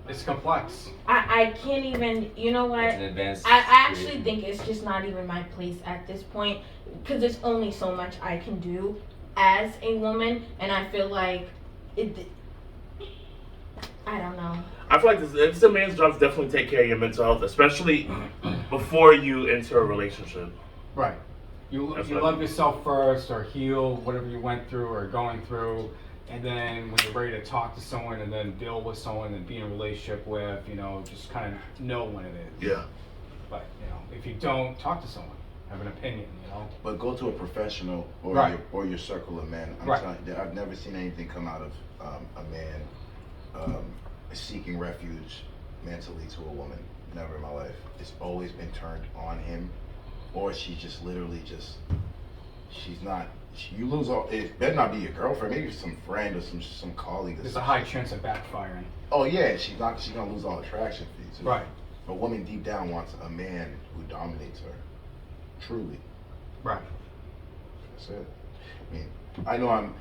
It's complex. I can't even, you know what? It's an advanced. I actually think it's just not even my place at this point because there's only so much I can do as a woman, and I feel like I don't know. I feel like it's a man's job to definitely take care of your mental health, especially before you enter a relationship. Right. You That's you what- love yourself first, or heal whatever you went through or going through, and then when you're ready to talk to someone and then deal with someone and be in a relationship with, just kind of know when it is. Yeah. But if you don't, talk to someone, have an opinion. But go to a professional or Right. your circle of men. I'm Right. telling you, I've never seen anything come out of a man seeking refuge mentally to a woman. Never in my life. It's always been turned on him, or she's just literally she's not. You lose all. It better not be your girlfriend. Maybe some friend or some colleague. Or There's a some high shit. chance of backfiring. Oh yeah, she's gonna lose all attraction for you too. Right. A woman deep down wants a man who dominates her. Truly. Right. That's it. I mean, I know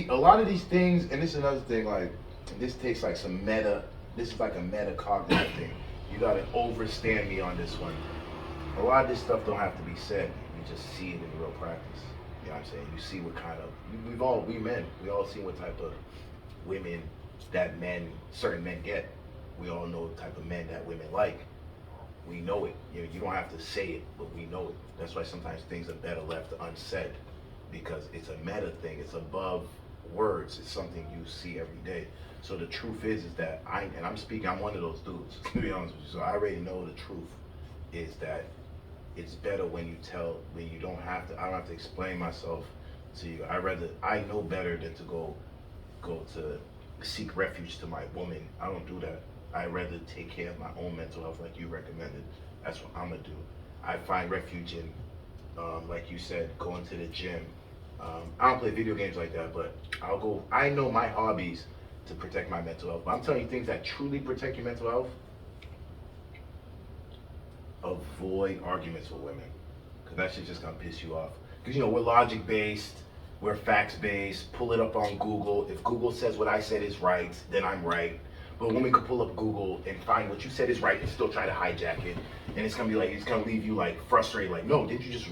a lot of these things, and this is another thing, like, this takes like some this is like a metacognitive thing. You gotta overstand me on this one. A lot of this stuff don't have to be said. You just see it in real practice. You know what I'm saying? You see what kind of, we men, we all see what type of women that certain men get. We all know the type of men that women like. We know it. You don't have to say it, but we know it. That's why sometimes things are better left unsaid, because it's a meta thing. It's above words. It's something you see every day. So the truth is that I'm one of those dudes, to be honest with you. So I already know the truth is that it's better when you don't have to, I don't have to explain myself to you. I know better than to go to seek refuge to my woman. I don't do that. I'd rather take care of my own mental health like you recommended. That's what I'm gonna do. I find refuge in, like you said, going to the gym. I don't play video games like that, but I know my hobbies to protect my mental health. But I'm telling you things that truly protect your mental health. Avoid arguments with women, because that shit's just gonna piss you off. Because we're logic based, we're facts based. Pull it up on Google. If Google says what I said is right, then I'm right. But a woman could pull up Google and find what you said is right and still try to hijack it, and it's gonna leave you like frustrated. Like, no, did you just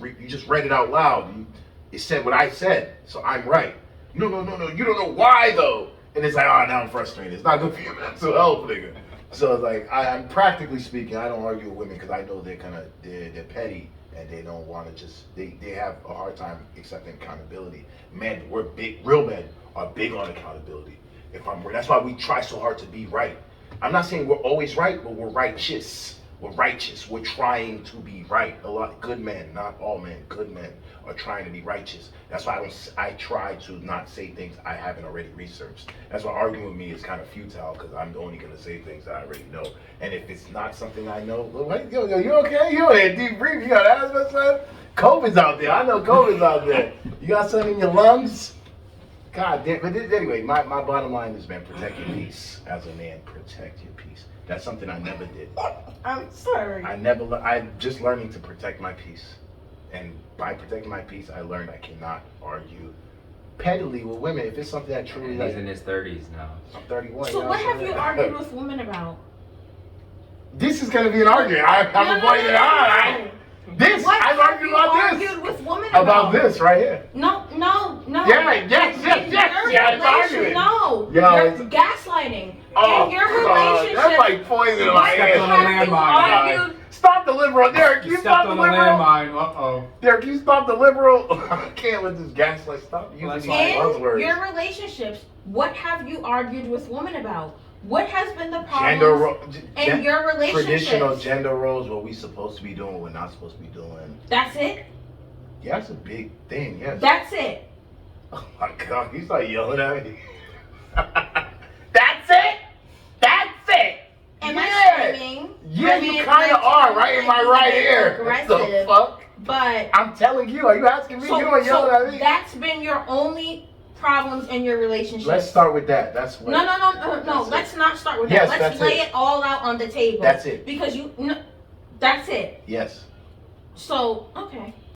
read it out loud? It said what I said, so I'm right. No, you don't know why though. And it's like, now I'm frustrated. It's not good for your mental health, nigga. So it's like, I'm practically speaking, I don't argue with women because I know they're petty and they don't want to they have a hard time accepting accountability. Men, real men are big on accountability. That's why we try so hard to be right. I'm not saying we're always right, but we're righteous. We're righteous. We're trying to be right. A lot good men, not all men, good men are trying to be righteous. That's why I try to not say things I haven't already researched. That's why arguing with me is kind of futile because I'm only going to say things that I already know. And if it's not something I know, well, wait, yo, you okay? You had deep breathing. You got asthma, son? COVID's out there. I know COVID's out there. You got something in your lungs? God damn. But anyway, my bottom line is, man, protect your peace. As a man, protect your peace. That's something I never did. I'm sorry. I'm just learning to protect my peace. And by protecting my peace, I learned I cannot argue pettily with women. If it's something that truly And like, he's in his 30s now. I'm 31. So you know what I'm have saying? you argued with women about? This is gonna be an argument. I'm avoiding it out. This What I've have argued you about argued this. with women About this right here. No. Yeah, yes, it's arguing. No, Yo, you're it's- gaslighting. Oh, in your God, relationship, that's like poison in my what Stepped on a have you landmine, argued? Stop the liberal, Derek. You Stepped stop the on the liberal. landmine. Uh-oh. Derek, you stop the liberal. I can't let this gaslight stop using That's these fine. In buzzwords. your relationships, what have you argued with women about? What has been the Gender problems in your traditional relationships? gender roles, what we supposed to be doing, what we're not supposed to be doing. That's it. Yeah, that's a big thing. Yes. That's it. Oh my God, you start yelling at me. That's it. That's it. Am Yeah. I screaming? Yeah, I mean, you kind of like, are right in my like, right ear. What the aggressive. fuck? But I'm telling you. Are you asking me? You don't yelling at me. that's been your only problems in your relationship. Let's start with that. That's what. No. That's Let's it. not start with Yes, that. Let's that's lay it. it all out on the table. That's it. Because you. No, that's it. Yes. So okay.